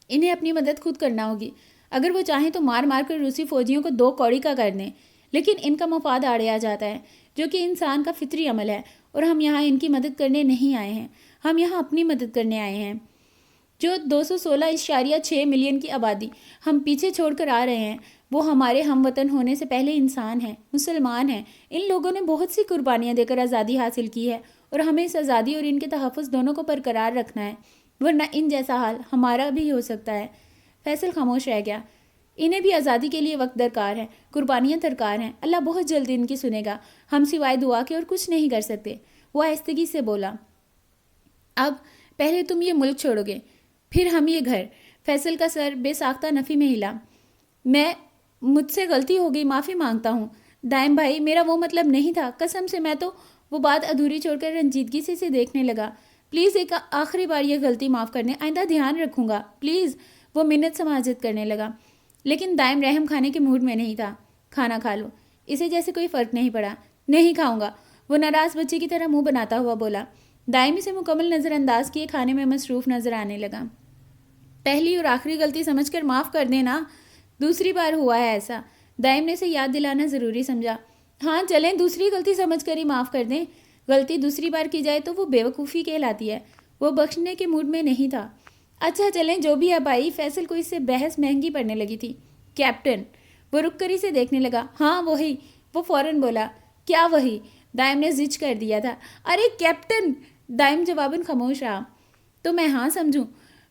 انہیں اپنی مدد خود کرنا ہوگی۔ اگر وہ چاہیں تو مار مار کر روسی فوجیوں کو 2 کوڑی کا کر دیں، لیکن ان کا مفاد آڑے آ جاتا ہے، جو کہ انسان کا فطری عمل ہے، اور ہم یہاں ان کی مدد کرنے نہیں آئے ہیں، ہم یہاں اپنی مدد کرنے آئے ہیں۔ جو 216.6 ملین کی آبادی ہم پیچھے چھوڑ کر آ رہے ہیں، وہ ہمارے ہم وطن ہونے سے پہلے انسان ہیں، مسلمان ہیں۔ ان لوگوں نے بہت سی قربانیاں دے کر آزادی حاصل کی ہے، اور ہمیں اس آزادی اور ان کے تحفظ دونوں کو برقرار رکھنا ہے، ورنہ ان جیسا حال ہمارا بھی ہو سکتا ہے۔ فیصل خاموش رہ گیا۔ انہیں بھی آزادی کے لیے وقت درکار ہے، قربانیاں درکار ہیں۔ اللہ بہت جلد ان کی سنے گا، ہم سوائے دعا کے اور کچھ نہیں کر سکتے۔ وہ آہستگی سے بولا۔ اب پہلے تم یہ ملک چھوڑو گے، پھر ہم یہ گھر۔ فیصل کا سر بے ساختہ نفی میں ہلا۔ مجھ سے غلطی ہو گئی، معافی مانگتا ہوں دائم بھائی، میرا وہ مطلب نہیں تھا، قسم سے۔ میں تو وہ بات ادھوری چھوڑ کر رنجیدگی سے اسے دیکھنے لگا۔ پلیز ایک آخری بار یہ غلطی معاف کر دیں، آئندہ دھیان رکھوں گا پلیز۔ وہ منت سماجت کرنے لگا، لیکن دائم رحم کھانے کے موڈ میں نہیں تھا۔ کھانا کھا لو، اسے جیسے کوئی فرق نہیں پڑا۔ نہیں کھاؤں گا، وہ ناراض بچے کی طرح منہ بناتا ہوا بولا۔ دائم اسے مکمل نظر انداز کیے کھانے میں مصروف نظر آنے لگا۔ پہلی اور آخری غلطی سمجھ کر معاف کر دینا، دوسری بار ہوا ہے ایسا۔ دائم نے اسے یاد دلانا ضروری سمجھا۔ ہاں چلیں، دوسری غلطی سمجھ کر ہی معاف کر دیں۔ غلطی دوسری بار کی جائے تو وہ بے وقوفی کہلاتی ہے۔ وہ بخشنے کے موڈ میں نہیں تھا۔ اچھا چلیں، جو بھی ہے بھائی۔ فیصل کو اس سے بحث مہنگی پڑنے لگی تھی۔ کیپٹن، وہ رک کر اسے دیکھنے لگا۔ ہاں وہی، وہ فوراً بولا۔ کیا وہی؟ دائم نے زج کر دیا تھا۔ ارے کیپٹن! دائم جواباً خاموش رہا۔ تو میں ہاں سمجھوں؟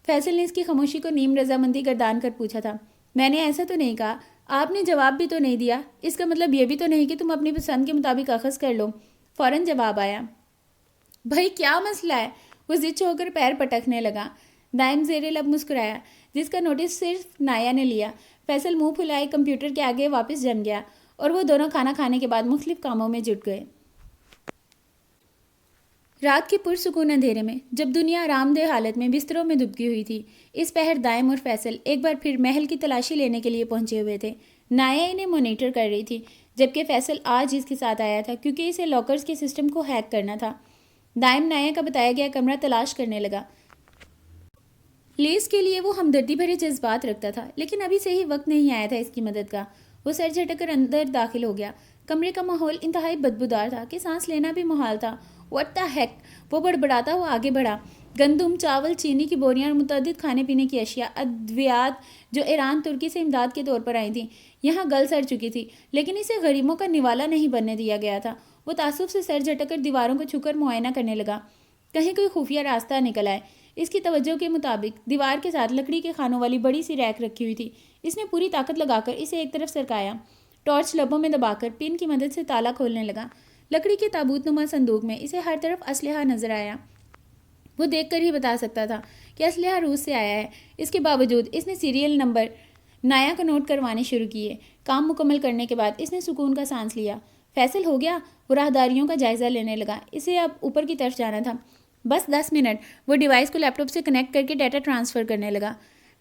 فیصل نے اس کی خاموشی کو نیم رضامندی گردان کر پوچھا تھا۔ میں نے ایسا تو نہیں کہا، آپ نے جواب بھی تو نہیں دیا۔ اس کا مطلب یہ بھی تو نہیں کہ تم اپنی پسند کے مطابق اخذ کر لو۔ فوراً جواب آیا۔ بھائی کیا مسئلہ ہے؟ وہ زچ ہو کر پیر پٹکنے لگا۔ دائم زیر لب مسکرایا، جس کا نوٹس صرف نایا نے لیا۔ فیصل منہ پھلائے کمپیوٹر کے آگے واپس جم گیا، اور وہ دونوں کھانا کھانے کے بعد مختلف کاموں میں جٹ گئے۔ رات کے پرسکون اندھیرے میں جب دنیا آرام دہ حالت میں بستروں میں دبکی ہوئی تھی، اس پہر دائم اور فیصل ایک بار پھر محل کی تلاشی لینے کے لیے پہنچے ہوئے تھے۔ نایا انہیں مانیٹر کر رہی تھی، جبکہ فیصل آج اس کے ساتھ آیا تھا کیونکہ اسے لاکرز کے سسٹم کو ہیک کرنا تھا۔ دائم نایا کا بتایا گیا کمرہ تلاش کرنے لگا۔ لیز کے لیے وہ ہمدردی بھرے جذبات رکھتا تھا، لیکن ابھی سے ہی وقت نہیں آیا تھا اس کی مدد کا۔ وہ سر جھٹک کر اندر داخل ہو گیا۔ کمرے کا ماحول انتہائی بدبودار تھا کہ سانس لینا بھی محال تھا۔ What the heck! وہ بڑبڑاتا ہوا آگے بڑھا۔ گندم، چاول، چینی کی بوریاں اور متعدد کھانے پینے کی اشیاء، ادویات جو ایران ترکی سے امداد کے طور پر آئی تھیں، یہاں گل سڑ چکی تھی، لیکن اسے غریبوں کا نوالا نہیں بننے دیا گیا تھا۔ وہ تعصب سے سر جھٹک کر دیواروں کو چھو کر معائنہ کرنے لگا، کہیں کوئی خفیہ راستہ نکل آئے۔ اس کی توجہ کے مطابق دیوار کے ساتھ لکڑی کے خانوں والی بڑی سی ریک رکھی ہوئی تھی. اس نے پوری طاقت لگا کر اسے ایک طرف سرکایا. ٹارچ لبوں میں دبا کر پن کی مدد سے تالا کھولنے لگا. لکڑی کے تابوت نما صندوق میں اسے ہر طرف اسلحہ نظر آیا. وہ دیکھ کر ہی بتا سکتا تھا کہ اسلحہ روس سے آیا ہے. اس کے باوجود اس نے سیریل نمبر نایا کو نوٹ کروانے شروع کیے. کام مکمل کرنے کے بعد اس نے سکون کا سانس لیا. فیصل ہو گیا؟ وہ راہداریوں کا جائزہ لینے لگا. اسے اب اوپر کی طرف جانا تھا. بس 10 منٹ. وہ ڈیوائس کو لیپ ٹاپ سے کنیکٹ کر کے ڈیٹا ٹرانسفر کرنے لگا.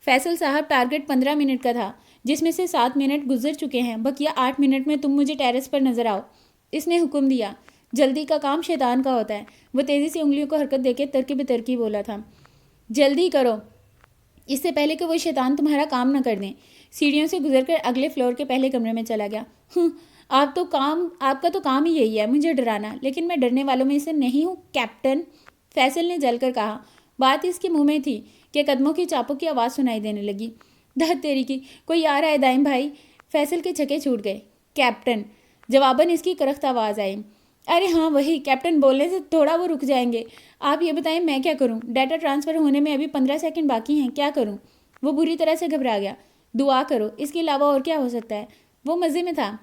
فیصل صاحب، ٹارگٹ 15 منٹ کا تھا، جس میں سے 7 منٹ گزر چکے ہیں. بقیہ 8 منٹ میں تم مجھے ٹیرس پر نظر آؤ. اس نے حکم دیا. جلدی کا کام شیطان کا ہوتا ہے. وہ تیزی سے انگلیوں کو حرکت دے کے ترکی بترکی بولا تھا. جلدی کرو، اس سے پہلے کہ وہ شیطان تمہارا کام نہ کر دیں. سیڑھیوں سے گزر کر اگلے فلور کے پہلے کمرے میں چلا گیا. آپ کا تو کام ہی یہی ہے، مجھے ڈرانا. لیکن میں ڈرنے والوں میں سے نہیں ہوں کیپٹن، فیصل نے جل کر کہا. بات اس کے منہ میں تھی کہ قدموں کی چاپوں کی آواز سنائی دینے لگی. دھت تیری کی، کوئی آ رہا ہے دائم بھائی. فیصل کے چھکے چھوٹ گئے. کیپٹن، جواباً اس کی کرخت آواز آئی. ارے ہاں وہی. کیپٹن بولنے سے تھوڑا وہ رک جائیں گے. آپ یہ بتائیں میں کیا کروں؟ ڈیٹا ٹرانسفر ہونے میں ابھی 15 سیکنڈ باقی ہیں. کیا کروں؟ وہ بری طرح سے گھبرا گیا. دعا کرو، اس کے علاوہ اور کیا ہو سکتا ہے؟ وہ مزے میں تھا.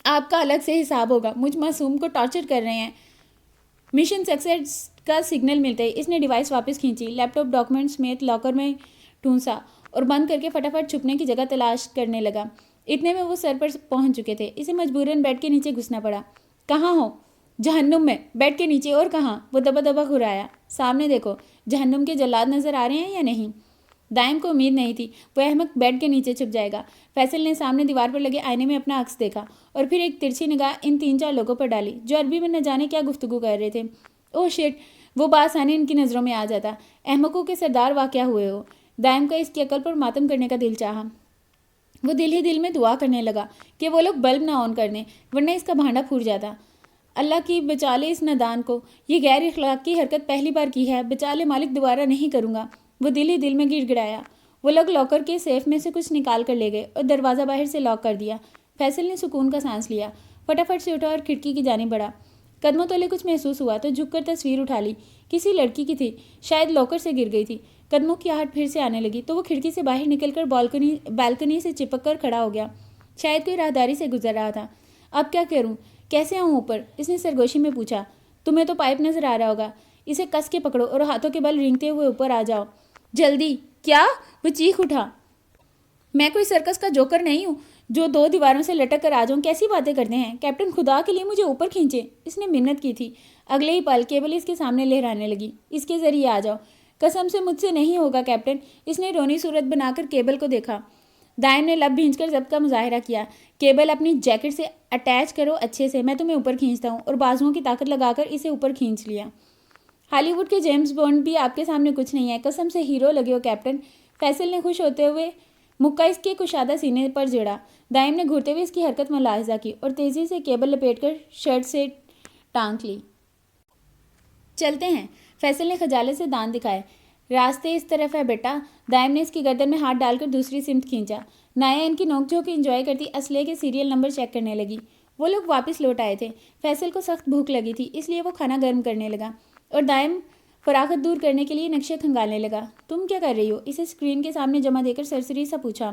آپ کا الگ سے حساب ہوگا. مجھ معصوم کو ٹارچر کر رہے ہیں. مشن سکسیس کا سگنل ملتے ہی اس نے ڈیوائس واپس کھینچی. لیپ ٹاپ ڈاکومنٹ سمیت لاکر میں ٹھونسا اور بند کر کے فٹافٹ چھپنے کی جگہ تلاش کرنے لگا. اتنے میں وہ سر پر پہنچ چکے تھے. اسے مجبوراً بیڈ کے نیچے گھسنا پڑا. کہاں ہو؟ جہنم میں. بیڈ کے نیچے. اور کہاں؟ وہ دبا دبا گھرایا. سامنے دیکھو. جہنم کے جلاد نظر آ رہے ہیں یا نہیں؟ دائم کو امید نہیں تھی وہ احمق بیڈ کے نیچے چھپ جائے گا. فیصل نے سامنے دیوار پر لگے آئینے میں اپنا عکس دیکھا اور پھر ایک ترچھی نگاہ ان 3-4 لوگوں پر ڈالی جو عربی میں نہ جانے کیا گفتگو کر رہے تھے. اوہ شٹ، وہ بآسانی ان کی نظروں میں آ جاتا. احمقوں کے سردار واقع ہوئے ہو. دائم کا اس کی عقل پر ماتم کرنے کا دل چاہا. وہ دل ہی دل میں دعا کرنے لگا کہ وہ لوگ بلب نہ آن کر دیں ورنہ اس کا بھانڈا پھوٹ جاتا. اللہ کی بچا لے اس نادان کو. یہ غیر اخلاقی حرکت پہلی بار کی ہے. بچا لے مالک، دوبارہ نہیں کروں گا. وہ دل ہی دل میں گڑ گڑایا. وہ لوگ لاکر کے سیف میں سے کچھ نکال کر لے گئے اور دروازہ باہر سے لاک کر دیا. فیصل نے سکون کا سانس لیا. فٹافٹ سے اٹھا اور کھڑکی کی جانب بڑھا. قدموں تلے کچھ محسوس ہوا تو جھک کر تصویر اٹھا لی. کسی لڑکی کی تھی، شاید لاکر سے گر گئی تھی. قدموں کی آہٹ پھر سے آنے لگی تو وہ کھڑکی سے باہر نکل کر بالکنی سے چپک کر کھڑا ہو گیا. شاید کوئی راہداری سے گزر رہا تھا. اب کیا کروں؟ کیسے آؤں اوپر؟ اس نے سرگوشی میں پوچھا. تمہیں تو پائپ نظر آ رہا ہوگا. اسے کس کے پکڑو اور ہاتھوں کے بل رینگتے ہوئے اوپر آ جاؤ. جلدی. کیا؟ وہ چیخ اٹھا. میں کوئی سرکس کا جوکر نہیں ہوں جو 2 دیواروں سے لٹک کر آ جاؤں. کیسی باتیں کرتے ہیں کیپٹن؟ خدا کے لیے مجھے اوپر کھینچے. اس نے منت کی تھی. اگلے ہی پل کیبل اس کے سامنے لہرانے لگی. اس کے ذریعے آ جاؤ. قسم سے مجھ سے نہیں ہوگا کیپٹن. اس نے رونی صورت بنا کر کیبل کو دیکھا. دائم نے لب بھینچ کر ضبط کا مظاہرہ کیا. کیبل اپنی جیکٹ سے اٹیچ کرو اچھے سے. میں تمہیں اوپر کھینچتا ہوں. اور بازوؤں کی طاقت لگا کر اسے اوپر کھینچ لیا. ہالی ووڈ کے جیمز بانڈ بھی آپ کے سامنے کچھ نہیں ہے. قسم سے ہیرو لگے ہو کیپٹن. فیصل نے خوش ہوتے ہوئے مکہ اس کے کشادہ سینے پر جڑا. دائم نے گھرتے ہوئے اس کی حرکت ملاحظہ کی اور تیزی سے کیبل لپیٹ کر شرٹ سے ٹانک لی. چلتے ہیں. فیصل نے خجالت سے دانت دکھائے. راستے اس طرف ہے بیٹا. دائم نے اس کی گردن میں ہاتھ ڈال کر دوسری سمت کھینچا. نایا ان کی نوک جھوک انجوائے کرتی اسلحے کے سیریل نمبر چیک کرنے لگی. وہ لوگ واپس لوٹ آئے تھے. فیصل کو سخت بھوک لگی تھی اس لیے وہ کھانا گرم کرنے لگا اور دائم فراغت دور کرنے کے لیے نقشے کھنگالنے لگا. تم کیا کر رہی ہو؟ اسے اسکرین کے سامنے جمع دے کر سرسری سا پوچھا.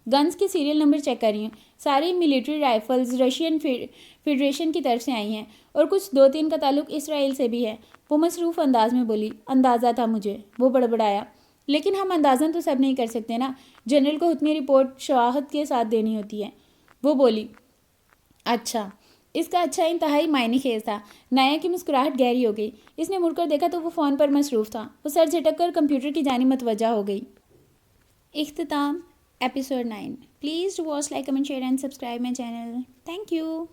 گنز کے سیریل نمبر چیک کر رہی ہوں. ساری ملٹری رائفلز رشین فیڈریشن کی طرف سے آئی ہیں اور کچھ 2-3 کا تعلق اسرائیل سے بھی ہے. وہ مصروف انداز میں بولی. اندازہ تھا مجھے. وہ بڑبڑایا. لیکن ہم اندازن تو سب نہیں کر سکتے نا. جنرل کو حتمی رپورٹ شواہد کے ساتھ دینی ہوتی ہے. وہ بولی. اچھا. اس کا اچھا انتہائی معنی خیز تھا. نایا کی مسکراہٹ گہری ہو گئی. اس نے مڑ کر دیکھا تو وہ فون پر مصروف تھا. وہ سر جھٹک کر کمپیوٹر کی جانب متوجہ ہو گئی. اختتام episode 9. Please do watch, like, comment, share and subscribe my channel. Thank you.